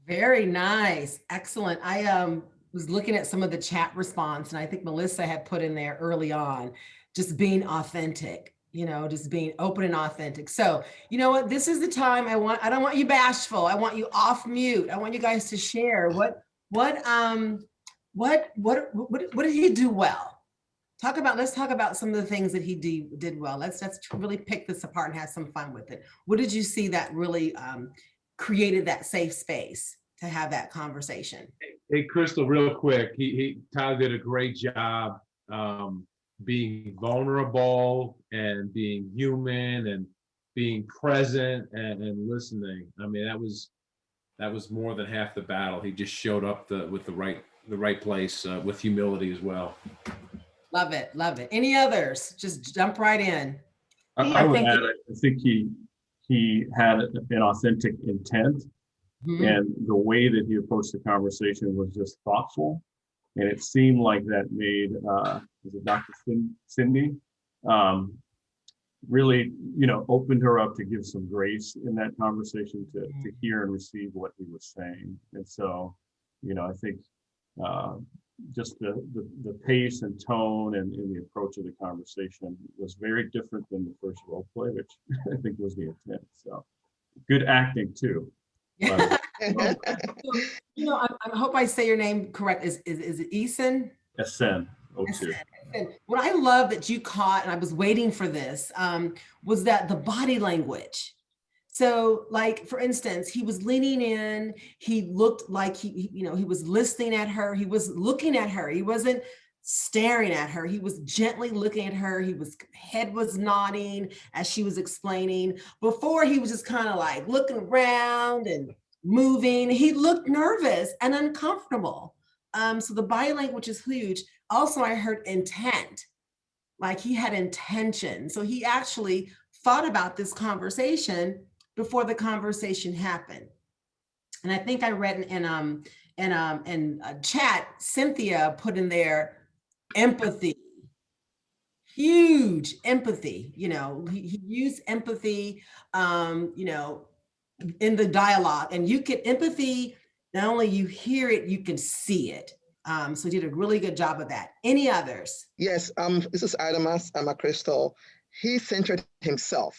Very nice. Excellent. I was looking at some of the chat response, and I think Melissa had put in there early on, just being authentic, you know, just being open and authentic. So, you know what, this is the time I don't want you bashful. I want you off mute. I want you guys to share what did he do well? Let's talk about some of the things that he did well. Let's really pick this apart and have some fun with it. What did you see that really created that safe space to have that conversation? Hey, Crystal, real quick, Tyler did a great job being vulnerable and being human and being present and listening. I mean, that was more than half the battle. He just showed up with the right place with humility as well. Love it, love it. Any others? Just jump right in. I would add, I think he had an authentic intent, and the way that he approached the conversation was just thoughtful, and it seemed like that made Dr. Cindy really, you know, opened her up to give some grace in that conversation to hear and receive what he was saying. And so, you know, I think just the pace and tone and the approach of the conversation was very different than the first role play, which I think was the intent. So good acting too. But, you know, I hope I say your name correct. Is it Eason? Esen. And what I love that you caught, and I was waiting for this, was that the body language. So, like, for instance, he was leaning in, he looked like he was listening at her, he was looking at her, he wasn't staring at her, he was gently looking at her, head was nodding as she was explaining. Before, he was just kind of like looking around and moving. He looked nervous and uncomfortable. So the body language is huge. Also, I heard intent, like he had intention. So he actually thought about this conversation before the conversation happened. And I think I read in chat, Cynthia put in there empathy. huge empathy. He used empathy, in the dialogue, and you can empathy, not only you hear it, you can see it. So he did a really good job of that. Any others? Yes, this is Adamas, I'm a Crystal. He centered himself.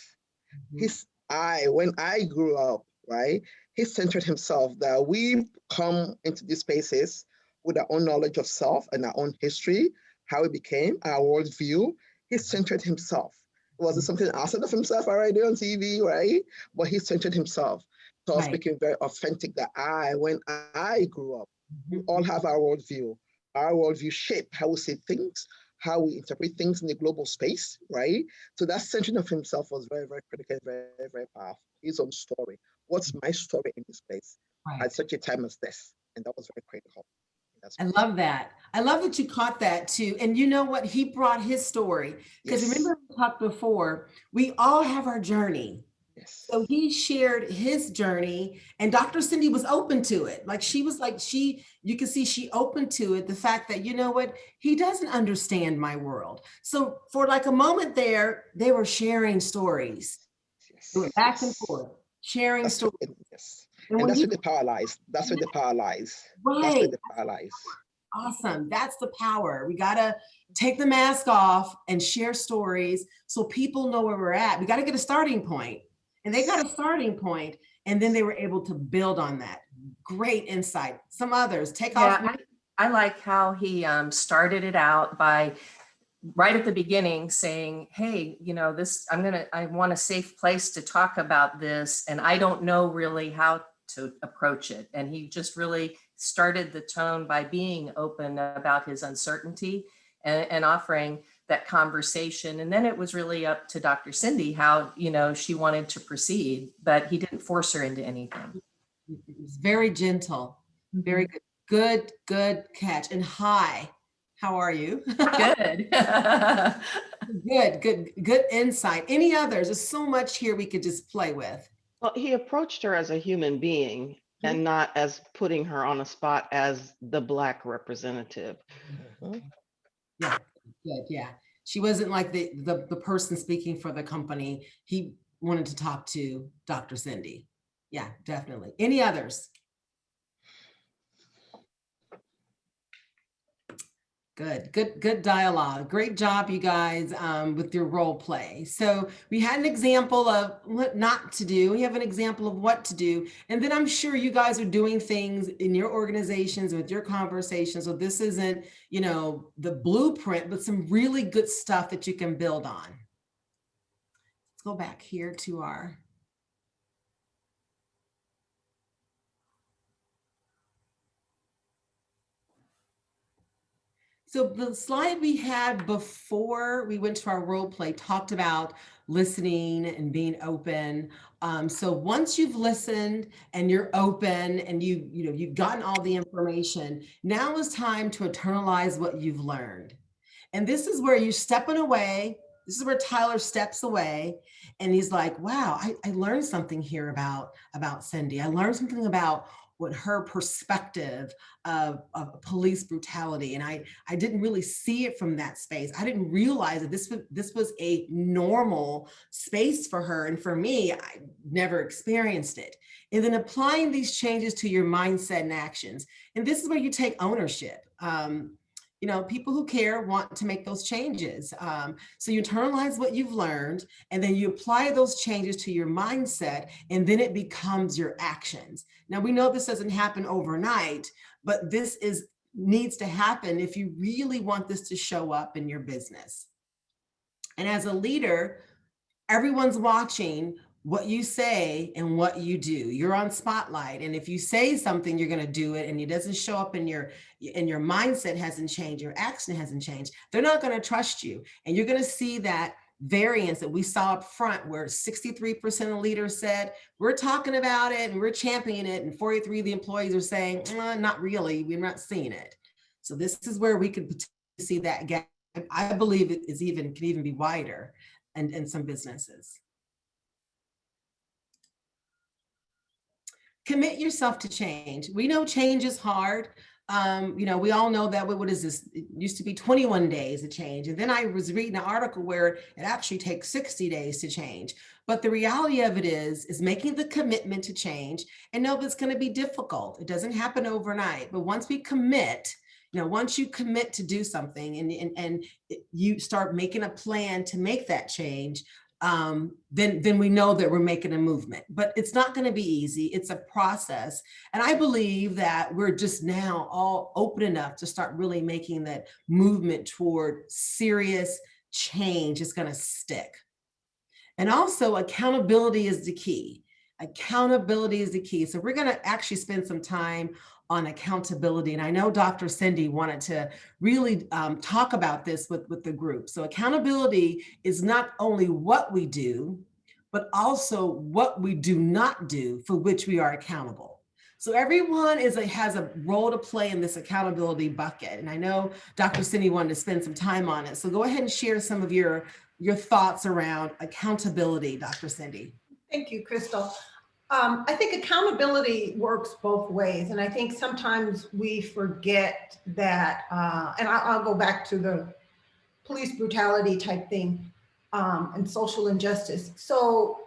When I grew up, right, he centered himself, that we come into these spaces with our own knowledge of self and our own history, how it became, our worldview. He centered himself. Was it something outside of himself already on TV, right? But he centered himself. So Right. became very authentic that when I grew up, we all have our worldview. Our worldview shape how we see things, how we interpret things in the global space, right? So that centering of himself was very, very critical, very, very powerful. His own story. What's my story in this space at such a time as this? And that was very critical. I love that. I love that you caught that too. And you know what? He brought his story. Because remember we talked before, we all have our journey. Yes. So he shared his journey, and Dr. Cindy was open to it. You can see she opened to it. The fact that, you know what, he doesn't understand my world. So for like a moment there, they were sharing stories. Yes. They went back and forth, sharing stories. Yes. And that's where the power lies. Right. That's where the power lies. Awesome. That's the power. We got to take the mask off and share stories so people know where we're at. We got to get a starting point. And they got a starting point, and then they were able to build on that. Great insight. Some others take off. I like how he started it out by right at the beginning saying, hey, I want a safe place to talk about this, and I don't know really how to approach it. And he just really started the tone by being open about his uncertainty and offering that conversation. And then it was really up to Dr. Cindy how, she wanted to proceed, but he didn't force her into anything. It was very gentle, very good. Good catch. And hi, how are you? Good. Good insight. Any others? There's so much here we could just play with. Well, he approached her as a human being and not as putting her on a spot as the Black representative. Yeah, good. Yeah. She wasn't like the person speaking for the company. He wanted to talk to Dr. Cindy. Yeah, definitely. Any others? Good dialogue. Great job, you guys, with your role play. So we had an example of what not to do. We have an example of what to do. And then I'm sure you guys are doing things in your organizations with your conversations. So this isn't, the blueprint, but some really good stuff that you can build on. Let's go back here to our So the slide we had before we went to our role play talked about listening and being open. So once you've listened and you're open and you've gotten all the information, now is time to internalize what you've learned. And this is where you're stepping away. This is where Tyler steps away and he's like, wow, I learned something here about Cindy. I learned something about what her perspective of police brutality. And I didn't really see it from that space. I didn't realize that this was a normal space for her. And for me, I never experienced it. And then applying these changes to your mindset and actions. And this is where you take ownership. People who care want to make those changes. So you internalize what you've learned, and then you apply those changes to your mindset, and then it becomes your actions. Now, we know this doesn't happen overnight, but this needs to happen if you really want this to show up in your business. And as a leader, everyone's watching what you say and what you do. You're on spotlight. And if you say something, you're going to do it, and it doesn't show up in your mindset hasn't changed, your action hasn't changed, they're not going to trust you. And you're going to see that variance that we saw up front where 63% of leaders said, we're talking about it and we're championing it. And 43% of the employees are saying, not really, we're not seeing it. So this is where we could see that gap. I believe it can even be wider in some businesses. Commit yourself to change. We know change is hard. You know, we all know that, what is this? It used to be 21 days to change. And then I was reading an article where it actually takes 60 days to change. But the reality of it is making the commitment to change and know that it's going to be difficult. It doesn't happen overnight. But once we commit, you know, once you commit to do something and you start making a plan to make that change, then we know that we're making a movement. But it's not going to be easy. It's a process. And I believe that we're just now all open enough to start really making that movement toward serious change. It's going to stick. And also accountability is the key. Accountability is the key. So we're going to actually spend some time on accountability. And I know Dr. Cindy wanted to really talk about this with the group. So accountability is not only what we do, but also what we do not do for which we are accountable. So everyone has a role to play in this accountability bucket. And I know Dr. Cindy wanted to spend some time on it. So go ahead and share some of your thoughts around accountability, Dr. Cindy. Thank you, Crystal. I think accountability works both ways. And I think sometimes we forget that, and I'll go back to the police brutality type thing and social injustice. So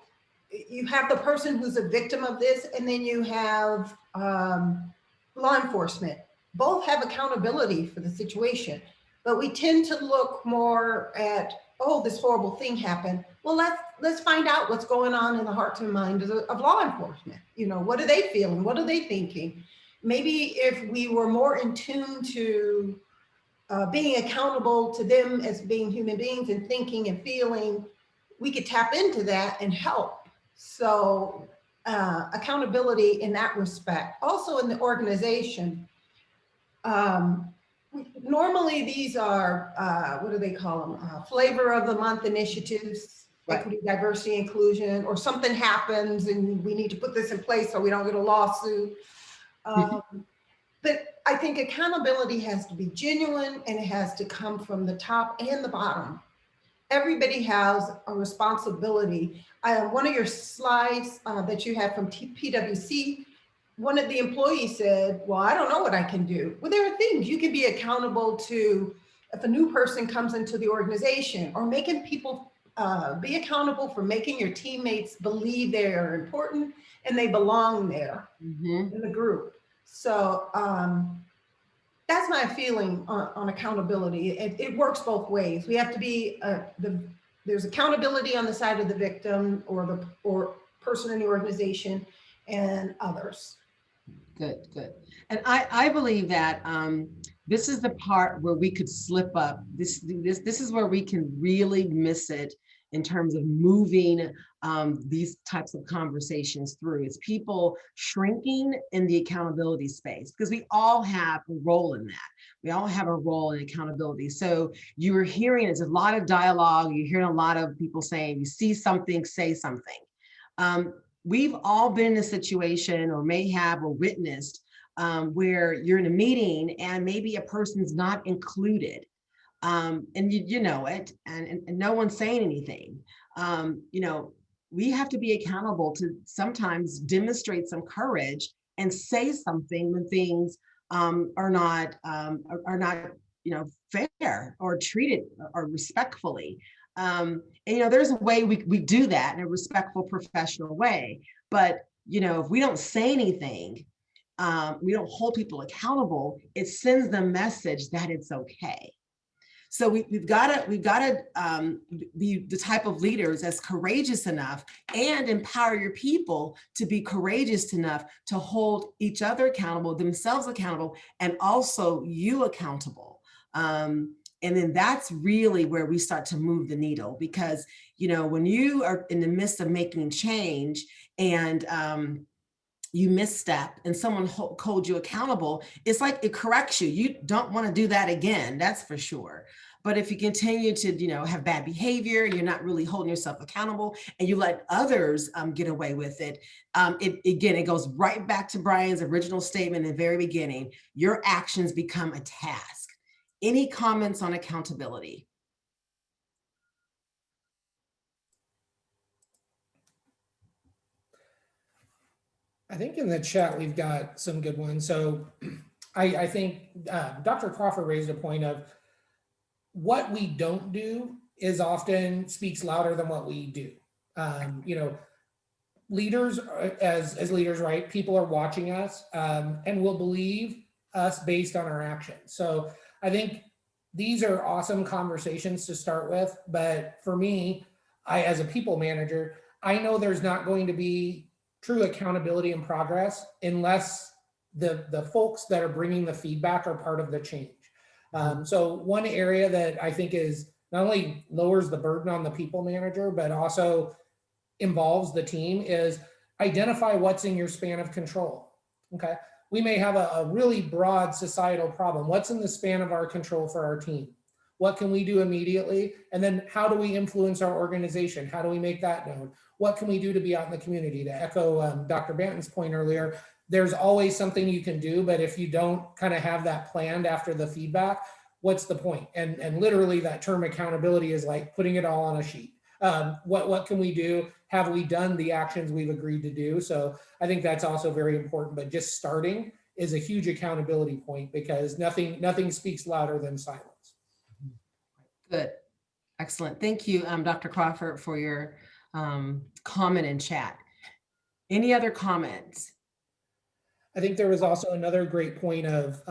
you have the person who's a victim of this, and then you have law enforcement. Both have accountability for the situation, but we tend to look more at, oh, this horrible thing happened. Well, let's find out what's going on in the hearts and minds of law enforcement. You know, what are they feeling? What are they thinking? Maybe if we were more in tune to being accountable to them as being human beings and thinking and feeling, we could tap into that and help. So accountability in that respect. Also in the organization, normally these are, what do they call them? Flavor of the month initiatives, right. Equity, diversity, inclusion, or something happens and we need to put this in place so we don't get a lawsuit. But I think accountability has to be genuine and it has to come from the top and the bottom. Everybody has a responsibility. One of your slides that you had from PwC, one of the employees said, well, I don't know what I can do. Well, there are things you can be accountable to if a new person comes into the organization, or making people be accountable for making your teammates believe they are important and they belong there in the group. So that's my feeling on accountability. It works both ways. We have to be, there's accountability on the side of the victim or person in the organization and others. Good, good. And I believe that this is the part where we could slip up. This is where we can really miss it in terms of moving these types of conversations through. It's people shrinking in the accountability space, because we all have a role in that. We all have a role in accountability. So you were hearing, it's a lot of dialogue. You're hearing a lot of people saying, you see something, say something. We've all been in a situation, or may have, or witnessed where you're in a meeting and maybe a person's not included. And you know it, and no one's saying anything. You know, we have to be accountable to sometimes demonstrate some courage and say something when things are not you know, fair or treated or respectfully. And you know, there's a way we do that in a respectful, professional way. But you know, if we don't say anything, we don't hold people accountable, it sends the message that it's okay. So we've got to be the type of leaders that's courageous enough and empower your people to be courageous enough to hold each other accountable, themselves accountable, and also you accountable. And then that's really where we start to move the needle, because, you know, when you are in the midst of making change and you misstep and someone holds you accountable, it's like it corrects you. You don't want to do that again, that's for sure. But if you continue to, you know, have bad behavior, you're not really holding yourself accountable, and you let others get away with it, it goes right back to Brian's original statement in the very beginning. Your actions become a task. Any comments on accountability? I think in the chat, we've got some good ones. So I think Dr. Crawford raised a point of what we don't do is often speaks louder than what we do. You know, leaders, as leaders, right? People are watching us and will believe us based on our actions. So I think these are awesome conversations to start with. But for me, as a people manager, I know there's not going to be true accountability and progress unless the folks that are bringing the feedback are part of the change. So one area that I think is not only lowers the burden on the people manager, but also involves the team is identify what's in your span of control. Okay. We may have a really broad societal problem. What's in the span of our control for our team? What can we do immediately? And then how do we influence our organization? How do we make that known? What can we do to be out in the community? To echo Dr. Banton's point earlier, there's always something you can do, but if you don't kind of have that planned after the feedback, what's the point? And literally that term accountability is like putting it all on a sheet. What can we do? Have we done the actions we've agreed to do? So I think that's also very important, but just starting is a huge accountability point because nothing speaks louder than silence. Good. Excellent. Thank you, Dr. Crawford, for your comment in chat. Any other comments? I think there was also another great point of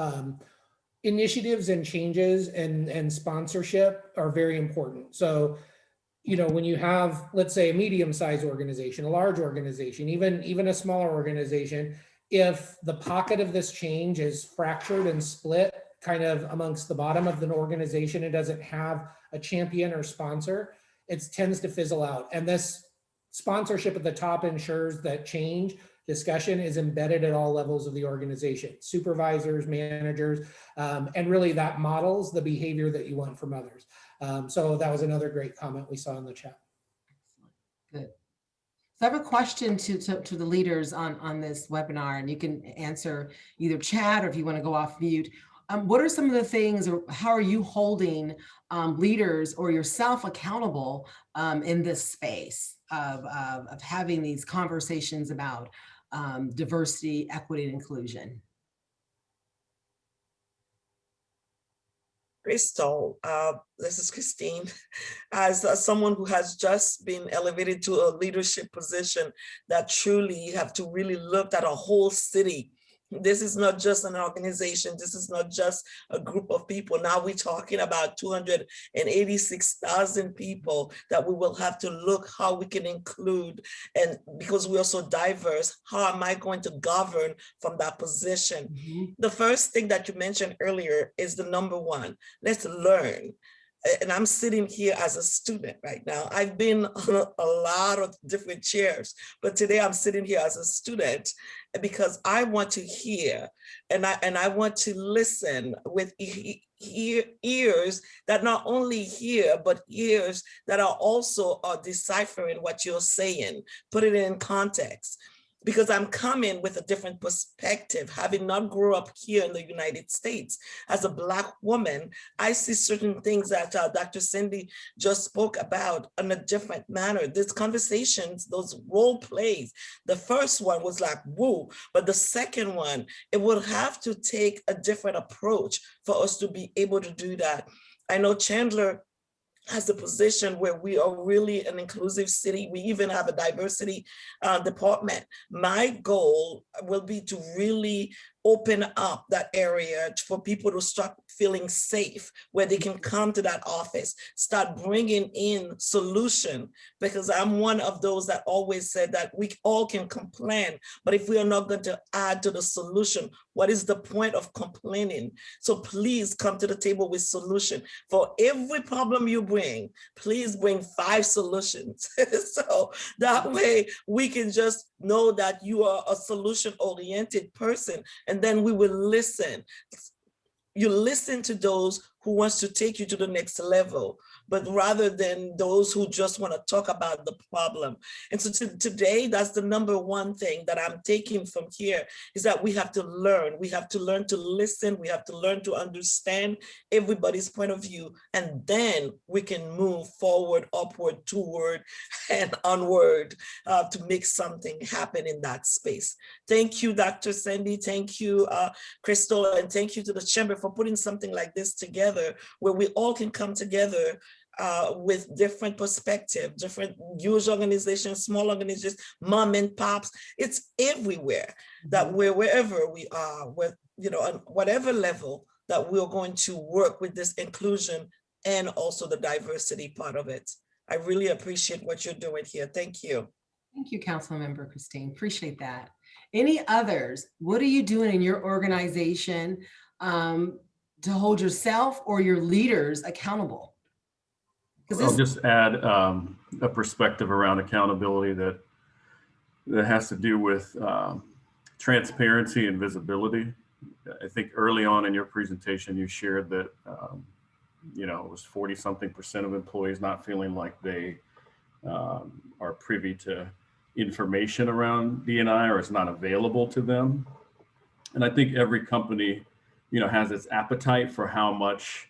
initiatives and changes and sponsorship are very important. So, you know, when you have, let's say, a medium-sized organization, a large organization, even a smaller organization, if the pocket of this change is fractured and split kind of amongst the bottom of the organization, it doesn't have a champion or sponsor, it tends to fizzle out. And this sponsorship at the top ensures that change discussion is embedded at all levels of the organization, supervisors, managers, and really that models the behavior that you want from others. So that was another great comment we saw in the chat. Good. So I have a question to the leaders on this webinar, and you can answer either chat or if you want to go off mute. What are some of the things, or how are you holding leaders or yourself accountable in this space of having these conversations about diversity, equity, and inclusion? Crystal, this is Christine. As someone who has just been elevated to a leadership position, that truly you have to really look at a whole city. This is not just an organization. This is not just a group of people. Now we're talking about 286,000 people that we will have to look how we can include. And because we are so diverse, how am I going to govern from that position? Mm-hmm. The first thing that you mentioned earlier is the number one. Let's learn. And I'm sitting here as a student right now. I've been on a lot of different chairs, but today I'm sitting here as a student because I want to hear and I want to listen with ears that not only hear, but ears that are also deciphering what you're saying, put it in context. Because I'm coming with a different perspective, having not grown up here in the United States. As a Black woman, I see certain things that Dr. Cindy just spoke about in a different manner. These conversations, those role plays, the first one was like, woo, but the second one, it would have to take a different approach for us to be able to do that. I know Chandler has a position where we are really an inclusive city. We even have a diversity department. My goal will be to really open up that area for people to start feeling safe, where they can come to that office, start bringing in solution, because I'm one of those that always said that we all can complain, but if we are not going to add to the solution, what is the point of complaining? So please come to the table with solution. For every problem you bring, please bring 5 solutions. So that way we can just know that you are a solution-oriented person, and then we will listen. You listen to those who wants to take you to the next level. but rather than those who just want to talk about the problem. And so today, that's the number one thing that I'm taking from here, is that we have to learn. We have to learn to listen. We have to learn to understand everybody's point of view. And then we can move forward, upward, toward, and onward to make something happen in that space. Thank you, Dr. Cindy. Thank you, Crystal. And thank you to the Chamber for putting something like this together, where we all can come together with different perspectives, different huge organizations, small organizations, mom and pops. It's everywhere that we're, wherever we are, with, you know, on whatever level, that we're going to work with this inclusion and also the diversity part of it. I really appreciate what you're doing here. Thank you. Thank you, Councilmember Christine. Appreciate that. Any others? What are you doing in your organization to hold yourself or your leaders accountable? I'll just add a perspective around accountability that has to do with transparency and visibility. I think early on in your presentation, you shared that you know, it was 40-something% of employees not feeling like they are privy to information around D&I, or it's not available to them. And I think every company, you know, has its appetite for how much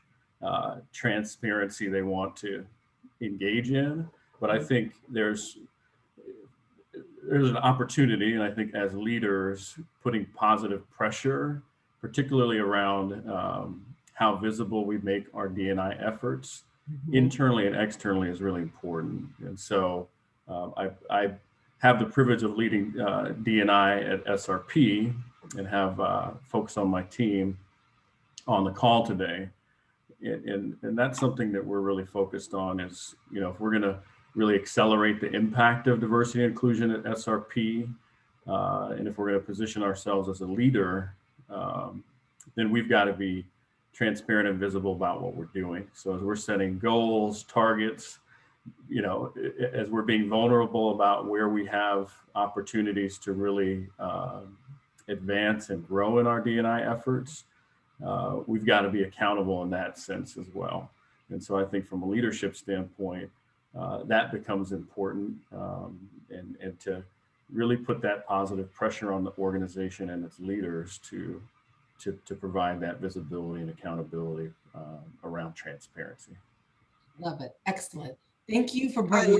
transparency they want to engage in. But I think there's an opportunity, and I think as leaders, putting positive pressure, particularly around how visible we make our D&I efforts internally and externally, is really important. And so I have the privilege of leading D&I at SRP, and have folks on my team on the call today. And that's something that we're really focused on, is, you know, if we're going to really accelerate the impact of diversity and inclusion at SRP, and if we're going to position ourselves as a leader, then we've got to be transparent and visible about what we're doing. So as we're setting goals, targets, you know, as we're being vulnerable about where we have opportunities to really advance and grow in our D&I efforts, we've got to be accountable in that sense as well. And so I think from a leadership standpoint, that becomes important, and to really put that positive pressure on the organization and its leaders to provide that visibility and accountability around transparency. Love it. Excellent. Thank you for bringing.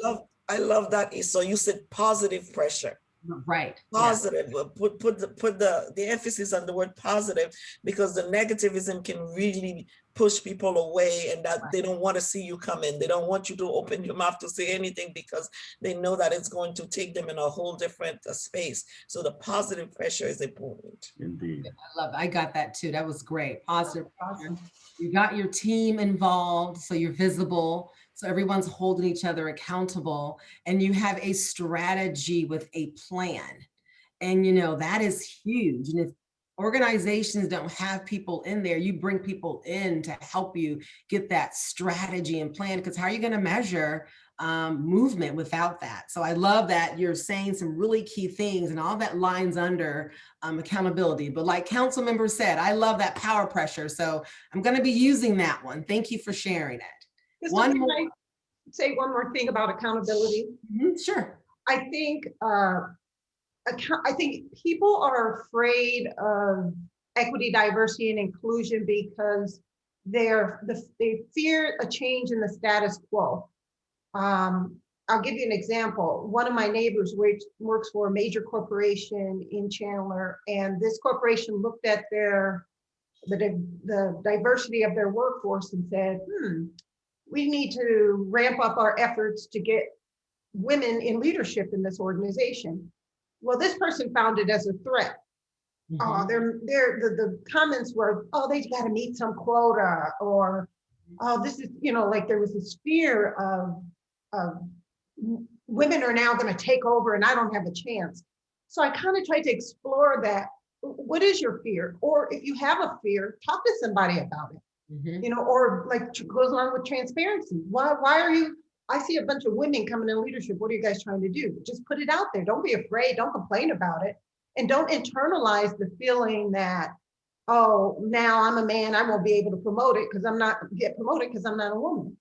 I love that. So you said positive pressure. Right. Positive. Yeah. Put the emphasis on the word positive, because the negativism can really push people away, and that they don't want to see you come in. They don't want you to open your mouth to say anything, because they know that it's going to take them in a whole different space. So the positive pressure is important. Indeed. I love it. I got that too. That was great. Positive pressure. You got your team involved, so you're visible. So everyone's holding each other accountable, and you have a strategy with a plan. And, you know, that is huge. And if organizations don't have people in there, you bring people in to help you get that strategy and plan, because how are you going to measure movement without that? So I love that you're saying some really key things, and all that lines under accountability. But like council member said, I love that power pressure. So I'm going to be using that one. Thank you for sharing it. One more. I say one more thing about accountability? Sure. I think people are afraid of equity, diversity, and inclusion because they fear a change in the status quo. I'll give you an example. One of my neighbors works for a major corporation in Chandler, and this corporation looked at the diversity of their workforce and said, we need to ramp up our efforts to get women in leadership in this organization. Well, this person found it as a threat. The comments were, oh, they got to meet some quota, or, oh, this is, you know, like there was this fear of women are now going to take over and I don't have a chance. So I kind of tried to explore that. What is your fear? Or if you have a fear, talk to somebody about it. You know, or like goes along with transparency. Why are you, I see a bunch of women coming in leadership. What are you guys trying to do? Just put it out there. Don't be afraid. Don't complain about it. And don't internalize the feeling that, oh, now I'm a man, I won't be able to promote it because I'm not a woman.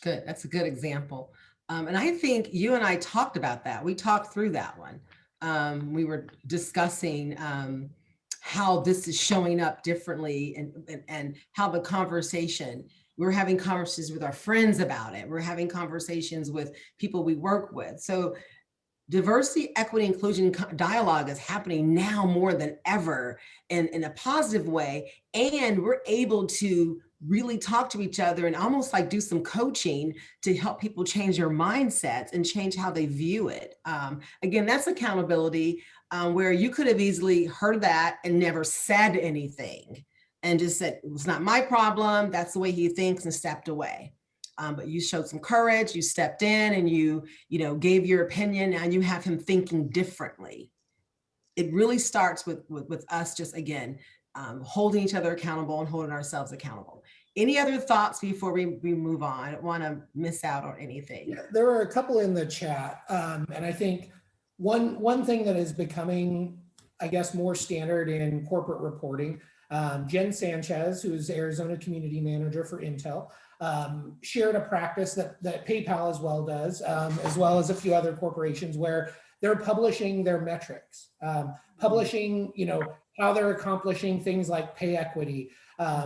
Good. That's a good example. And I think you and I talked about that. We talked through that one. We were discussing how this is showing up differently and how the conversation, we're having conversations with our friends about it. We're having conversations with people we work with. So diversity, equity, inclusion dialogue is happening now more than ever in a positive way. And we're able to really talk to each other and almost like do some coaching to help people change their mindsets and change how they view it. Again, that's accountability, where you could have easily heard that and never said anything and just said, it was not my problem. That's the way he thinks, and stepped away. But you showed some courage, you stepped in and you gave your opinion. Now you have him thinking differently. It really starts with us just, again, holding each other accountable and holding ourselves accountable. Any other thoughts before we move on? I don't want to miss out on anything. Yeah, there are a couple in the chat. And I think one thing that is becoming, I guess, more standard in corporate reporting, Jen Sanchez, who's Arizona Community Manager for Intel, shared a practice that PayPal as well does, as well as a few other corporations, where they're publishing their metrics, publishing, how they're accomplishing things like pay equity,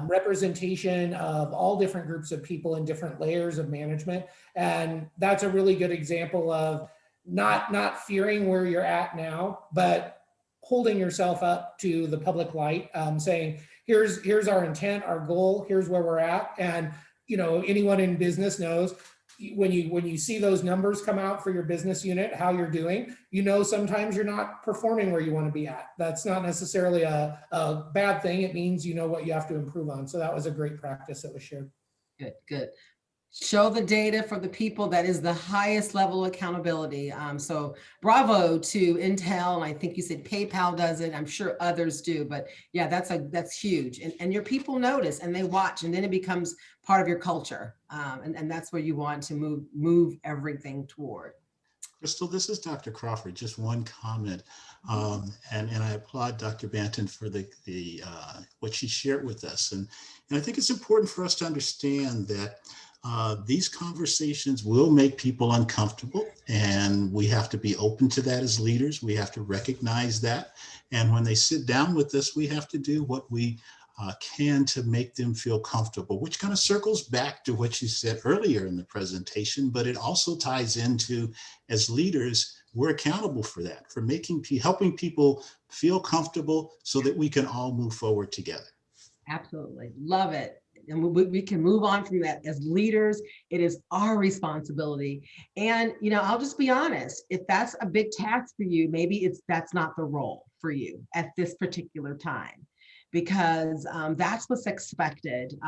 representation of all different groups of people in different layers of management. And that's a really good example of not fearing where you're at now, but holding yourself up to the public light, saying, here's our intent, our goal, here's where we're at. And anyone in business knows when you see those numbers come out for your business unit, how you're doing, sometimes you're not performing where you want to be at. That's not necessarily a bad thing. It means you know what you have to improve on. So that was a great practice that was shared. Good. Show the data for the people. That is the highest level of accountability. So bravo to Intel. And I think you said PayPal does it. I'm sure others do, but yeah, that's huge. And your people notice and they watch, and then it becomes part of your culture. And that's where you want to move everything toward. Crystal, this is Dr. Crawford. Just one comment. And I applaud Dr. Banton for the what she shared with us. And I think it's important for us to understand that these conversations will make people uncomfortable, and we have to be open to that as leaders. We have to recognize that. And when they sit down with us, we have to do what we can to make them feel comfortable, which kind of circles back to what you said earlier in the presentation, but it also ties into, as leaders, we're accountable for that, for helping people feel comfortable so that we can all move forward together. Absolutely. Love it. And we can move on from that. As leaders, it is our responsibility. And, I'll just be honest, if that's a big task for you, maybe that's not the role for you at this particular time, because that's what's expected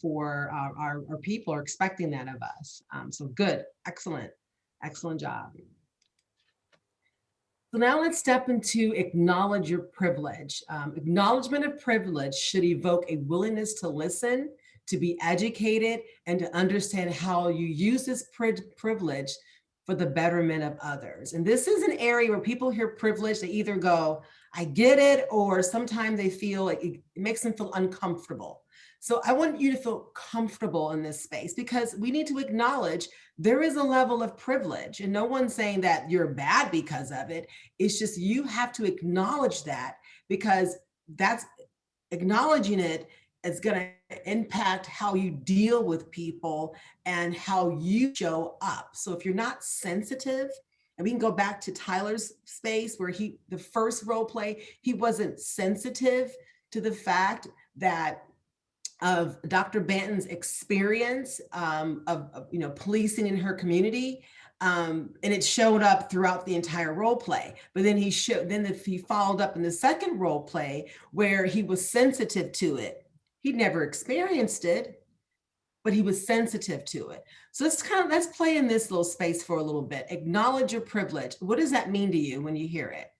for our people are expecting that of us. So good, excellent job. So now let's step into acknowledge your privilege. Acknowledgement of privilege should evoke a willingness to listen, to be educated, and to understand how you use this privilege for the betterment of others. And this is an area where people hear privilege, they either go, I get it, or sometimes they feel like it makes them feel uncomfortable. So I want you to feel comfortable in this space, because we need to acknowledge there is a level of privilege, and no one's saying that you're bad because of it. It's just you have to acknowledge that, because that's acknowledging it is going to impact how you deal with people and how you show up. So if you're not sensitive, and we can go back to Tyler's space where the first role play, he wasn't sensitive to the fact that of Dr. Banton's experience of policing in her community, and it showed up throughout the entire role play. But then he followed up in the second role play where he was sensitive to it. He'd never experienced it, but he was sensitive to it. So let's play in this little space for a little bit. Acknowledge your privilege. What does that mean to you when you hear it?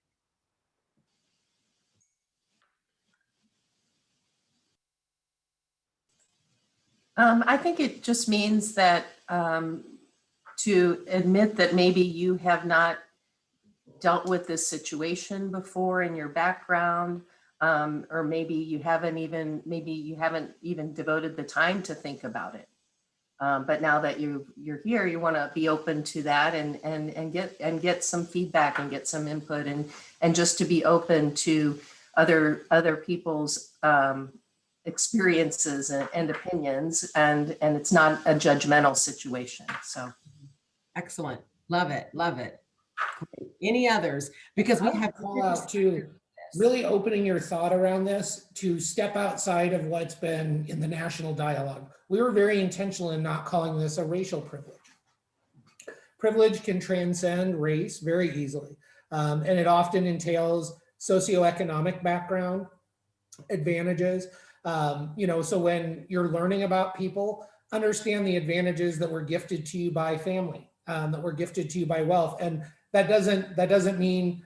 I think it just means that to admit that maybe you have not dealt with this situation before in your background, or maybe you haven't even devoted the time to think about it. But now that you're here, you want to be open to that and get some feedback and get some input and just to be open to other people's experiences and opinions, and it's not a judgmental situation. So excellent. Love it. Love it. Great. Any others? Because we have call out to really opening your thought around this to step outside of what's been in the national dialogue. We were very intentional in not calling this a racial privilege. Privilege can transcend race very easily, and it often entails socioeconomic background, advantages. So when you're learning about people, understand the advantages that were gifted to you by family, that were gifted to you by wealth, and that doesn't mean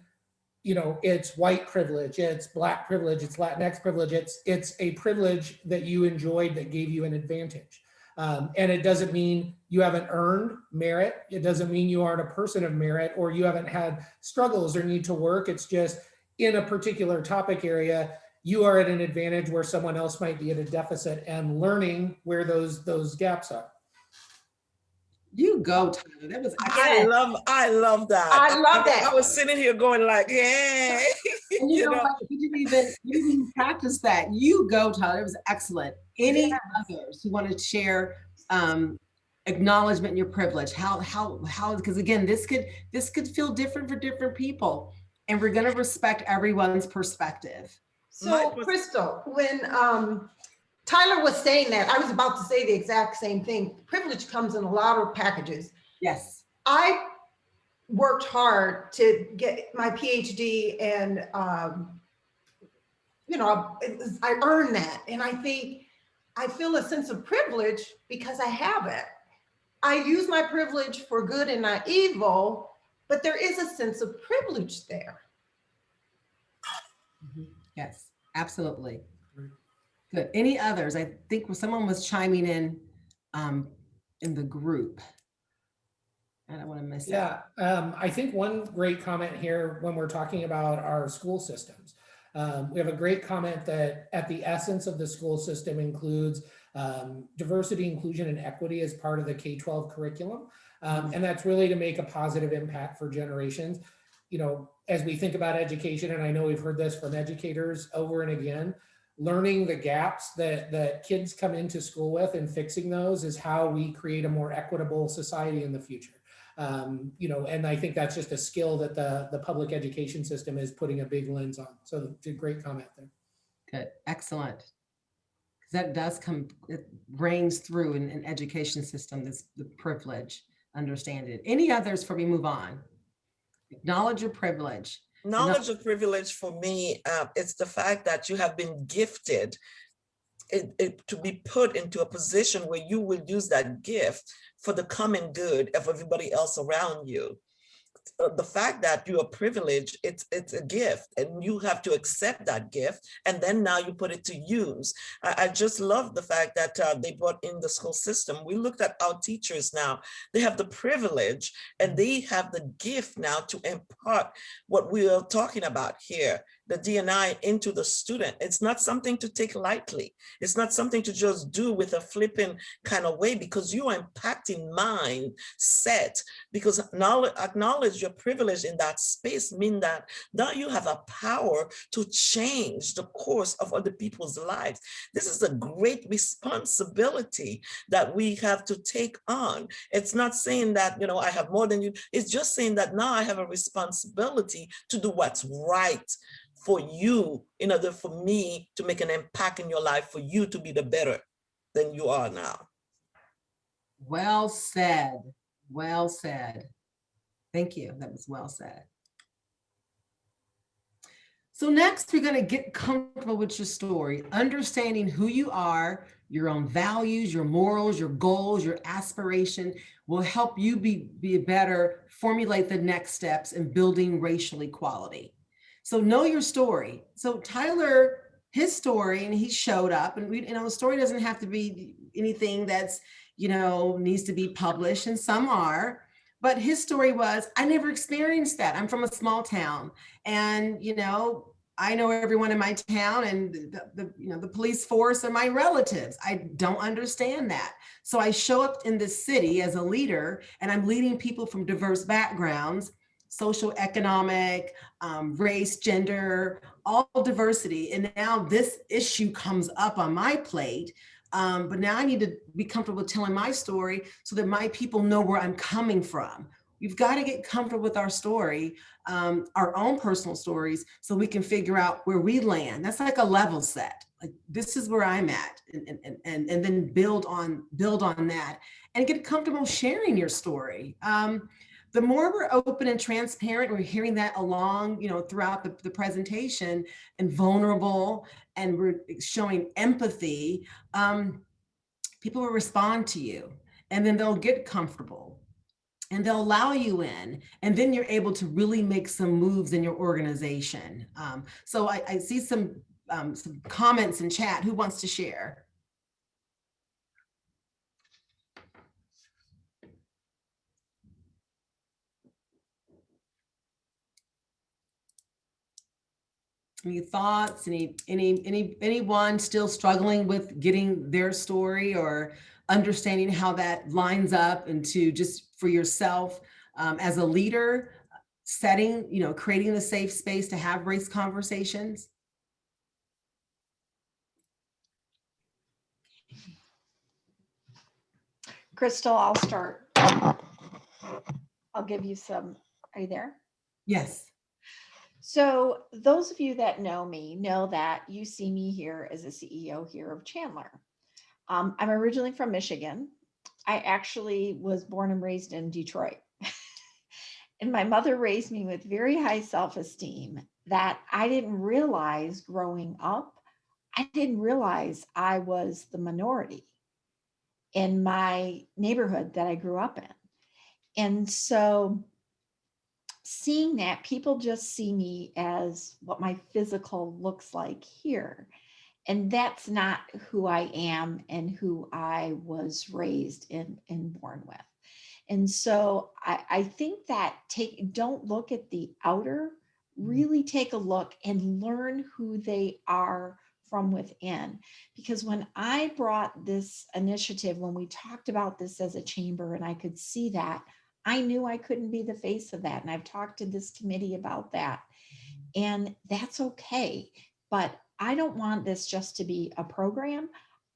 it's white privilege, it's Black privilege, it's Latinx privilege. It's a privilege that you enjoyed that gave you an advantage. And it doesn't mean you haven't earned merit. It doesn't mean you aren't a person of merit or you haven't had struggles or need to work. It's just in a particular topic area, you are at an advantage where someone else might be at a deficit, and learning where those gaps are. You go, Tyler. That was I love that. I love that. I was sitting here going like, hey. And you know what? You didn't even practice that. You go, Tyler. It was excellent. Any others who want to share acknowledgement in your privilege? How? Because again, this could feel different for different people, and we're going to respect everyone's perspective. So, Crystal, when Tyler was saying that, I was about to say the exact same thing. Privilege comes in a lot of packages. Yes. I worked hard to get my PhD, and I earned that. And I feel a sense of privilege because I have it. I use my privilege for good and not evil, but there is a sense of privilege there. Yes, absolutely. Good. Any others? I think someone was chiming in the group. I don't want to miss that. I think one great comment here when we're talking about our school systems, we have a great comment that at the essence of the school system includes diversity, inclusion, and equity as part of the K-12 curriculum. And that's really to make a positive impact for generations. As we think about education, and I know we've heard this from educators over and again, learning the gaps that kids come into school with and fixing those is how we create a more equitable society in the future. And I think that's just a skill that the public education system is putting a big lens on. So it's a great comment there. Good, excellent. That does it reigns through in education system, the privilege, understand it. Any others before we move on? Acknowledge your privilege. Knowledge of privilege for me, it's the fact that you have been gifted to be put into a position where you will use that gift for the common good of everybody else around you. The fact that you are privileged, it's a gift, and you have to accept that gift, and then now you put it to use. I just love the fact that they brought in the school system. We looked at our teachers now. They have the privilege and they have the gift now to impart what we are talking about here, the D&I, into the student. It's not something to take lightly. It's not something to just do with a flipping kind of way, because you are impacting mindset, because acknowledge your privilege in that space mean that now you have a power to change the course of other people's lives. This is a great responsibility that we have to take on. It's not saying that, I have more than you. It's just saying that now I have a responsibility to do what's right for you, in order for me to make an impact in your life, for you to be the better than you are now. Well said. Well said. Thank you. That was well said. So next, we're going to get comfortable with your story, understanding who you are, your own values, your morals, your goals, your aspiration will help you be better, formulate the next steps in building racial equality. So know your story. So Tyler, his story, and he showed up, and the story doesn't have to be anything that's, needs to be published, and some are. But his story was, I never experienced that. I'm from a small town, and I know everyone in my town, and the police force are my relatives. I don't understand that. So I show up in the city as a leader, and I'm leading people from diverse backgrounds, social, economic, race, gender, all diversity. And now this issue comes up on my plate. But now I need to be comfortable telling my story so that my people know where I'm coming from. We've got to get comfortable with our story, our own personal stories, so we can figure out where we land. That's like a level set. Like, this is where I'm at, and then build on that, and get comfortable sharing your story. The more we're open and transparent, we're hearing that along, throughout the presentation, and vulnerable, and we're showing empathy, people will respond to you, and then they'll get comfortable, and they'll allow you in, and then you're able to really make some moves in your organization. So I see some comments in chat. Who wants to share? Any thoughts? Anyone still struggling with getting their story or understanding how that lines up into, just for yourself as a leader, setting, creating the safe space to have race conversations? Crystal, I'll start. I'll give you some. Are you there? Yes. So those of you that know me know that you see me here as a CEO here of Chandler. I'm originally from Michigan. I actually was born and raised in Detroit. And my mother raised me with very high self-esteem that I didn't realize growing up. I didn't realize I was the minority in my neighborhood that I grew up in. And so seeing that, people just see me as what my physical looks like here. And that's not who I am and who I was raised in and born with. And so I think that don't look at the outer, really take a look and learn who they are from within. Because when I brought this initiative, when we talked about this as a chamber, and I could see that, I knew I couldn't be the face of that. And I've talked to this committee about that. And that's okay. But I don't want this just to be a program.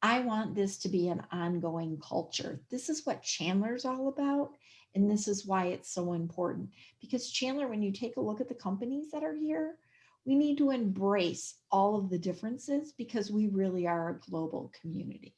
I want this to be an ongoing culture. This is what Chandler's all about. And this is why it's so important. Because Chandler, when you take a look at the companies that are here, we need to embrace all of the differences because we really are a global community.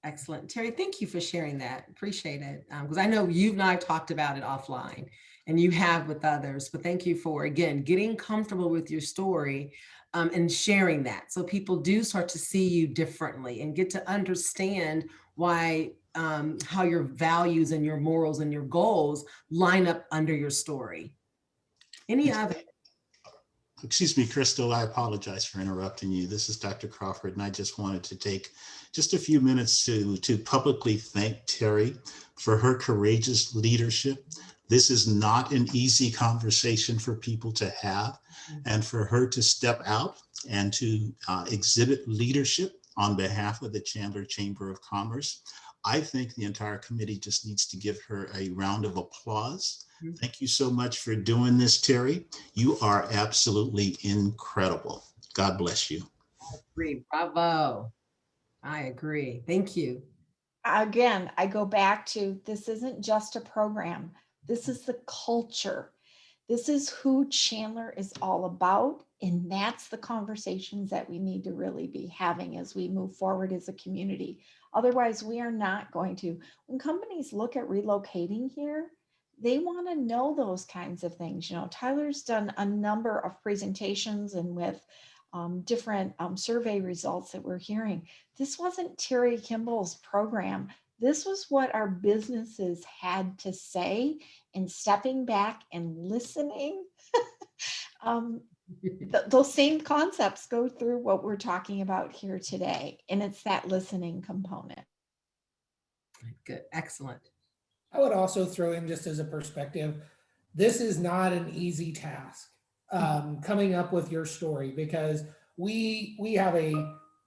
Excellent. Terry, thank you for sharing that. Appreciate it. Because I know you and I talked about it offline, and you have with others, but thank you for, again, getting comfortable with your story and sharing that. So people do start to see you differently and get to understand why, how your values and your morals and your goals line up under your story. Any other? Excuse me, Crystal, I apologize for interrupting you. This is Dr. Crawford, and I just wanted to take just a few minutes to publicly thank Terry for her courageous leadership. This is not an easy conversation for people to have, and for her to step out and to exhibit leadership on behalf of the Chandler Chamber of Commerce. I think the entire committee just needs to give her a round of applause. Thank you so much for doing this, Terry. You are absolutely incredible. God bless you. I agree. Bravo. I agree. Thank you. Again, I go back to, this isn't just a program. This is the culture. This is who Chandler is all about. And that's the conversations that we need to really be having as we move forward as a community. Otherwise, we are not going to. When companies look at relocating here, they want to know those kinds of things. Tyler's done a number of presentations, and with different survey results that we're hearing. This wasn't Terry Kimball's program. This was what our businesses had to say, and stepping back and listening. Those same concepts go through what we're talking about here today, and it's that listening component. Good, excellent. I would also throw in, just as a perspective, this is not an easy task. coming up with your story, because we have a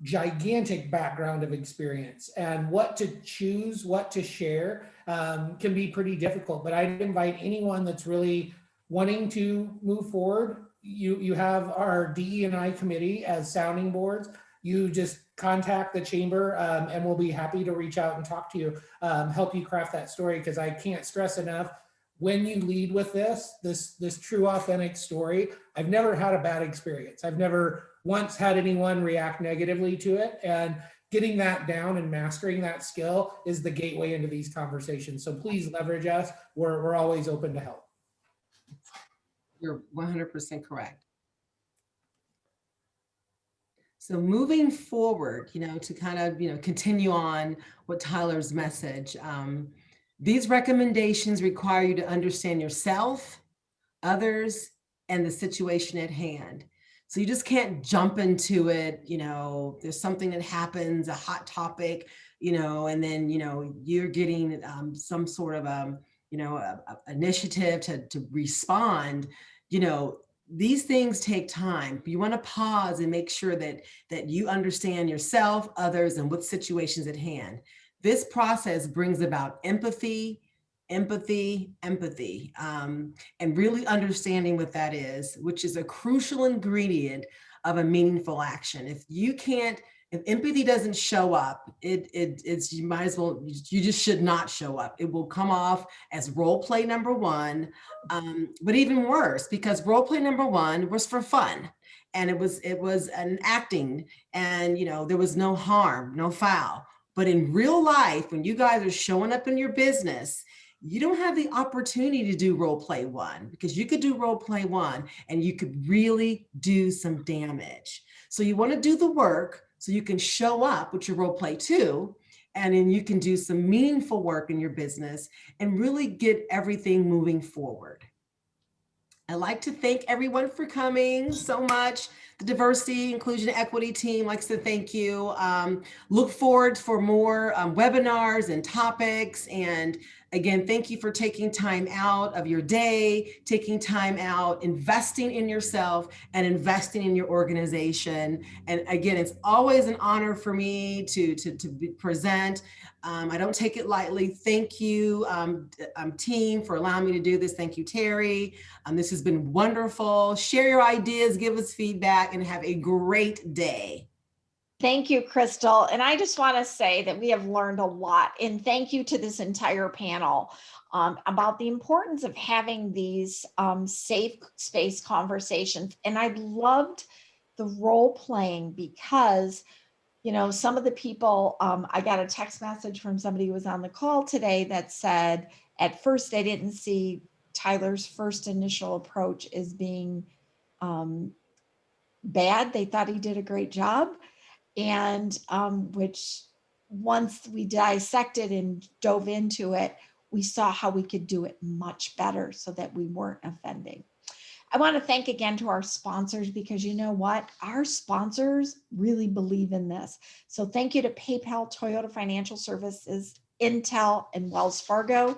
gigantic background of experience, and what to choose, what to share can be pretty difficult. But I'd invite anyone that's really wanting to move forward. You have our DE&I committee as sounding boards. You just contact the chamber and we'll be happy to reach out and talk to you, help you craft that story, because I can't stress enough, when you lead with this true authentic story, I've never had a bad experience. I've never once had anyone react negatively to it, and getting that down and mastering that skill is the gateway into these conversations. So please leverage us. We're always open to help. You're 100% correct. So moving forward, to kind of, continue on what Tyler's message, these recommendations require you to understand yourself, others, and the situation at hand. So you just can't jump into it, there's something that happens, a hot topic, and then, you're getting some sort of, initiative to respond. These things take time. You want to pause and make sure that you understand yourself, others, and what situations at hand. This process brings about empathy, and really understanding what that is, which is a crucial ingredient of a meaningful action. If empathy doesn't show up, it's you might as well, you just should not show up. It will come off as role play number one, but even worse, because role play number one was for fun, and it was an acting, and there was no harm, no foul. But in real life, when you guys are showing up in your business, you don't have the opportunity to do role play one, because you could do role play one and you could really do some damage. So you want to do the work so you can show up with your role play two, and then you can do some meaningful work in your business and really get everything moving forward. I'd like to thank everyone for coming so much. The Diversity, Inclusion, Equity team likes to thank you. Look forward for more webinars and topics. And again, thank you for taking time out of your day, taking time out, investing in yourself and investing in your organization. And again, it's always an honor for me to present. I don't take it lightly. Thank you, team, for allowing me to do this. Thank you, Terry. This has been wonderful. Share your ideas, give us feedback, and have a great day. Thank you, Crystal. And I just want to say that we have learned a lot. And thank you to this entire panel about the importance of having these safe space conversations. And I loved the role playing, because some of the people, I got a text message from somebody who was on the call today that said, at first they didn't see Tyler's first initial approach as being bad. They thought he did a great job. And which once we dissected and dove into it, we saw how we could do it much better so that we weren't offending. I want to thank again to our sponsors, because you know what? Our sponsors really believe in this. So thank you to PayPal, Toyota Financial Services, Intel, and Wells Fargo.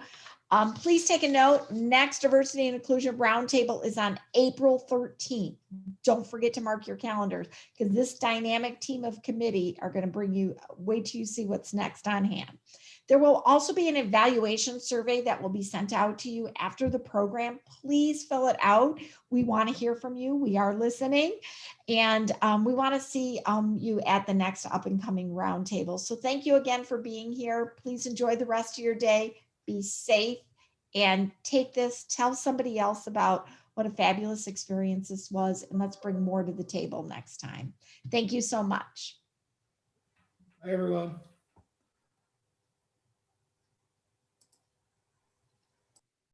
Please take a note. Next Diversity and Inclusion Roundtable is on April 13th. Don't forget to mark your calendars, because this dynamic team of committee are going to bring you, wait till you see what's next on hand. There will also be an evaluation survey that will be sent out to you after the program. Please fill it out. We want to hear from you. We are listening, and we want to see you at the next up and coming roundtable. So thank you again for being here. Please enjoy the rest of your day. Be safe, and take this, tell somebody else about what a fabulous experience this was, and let's bring more to the table next time. Thank you so much. Bye, everyone.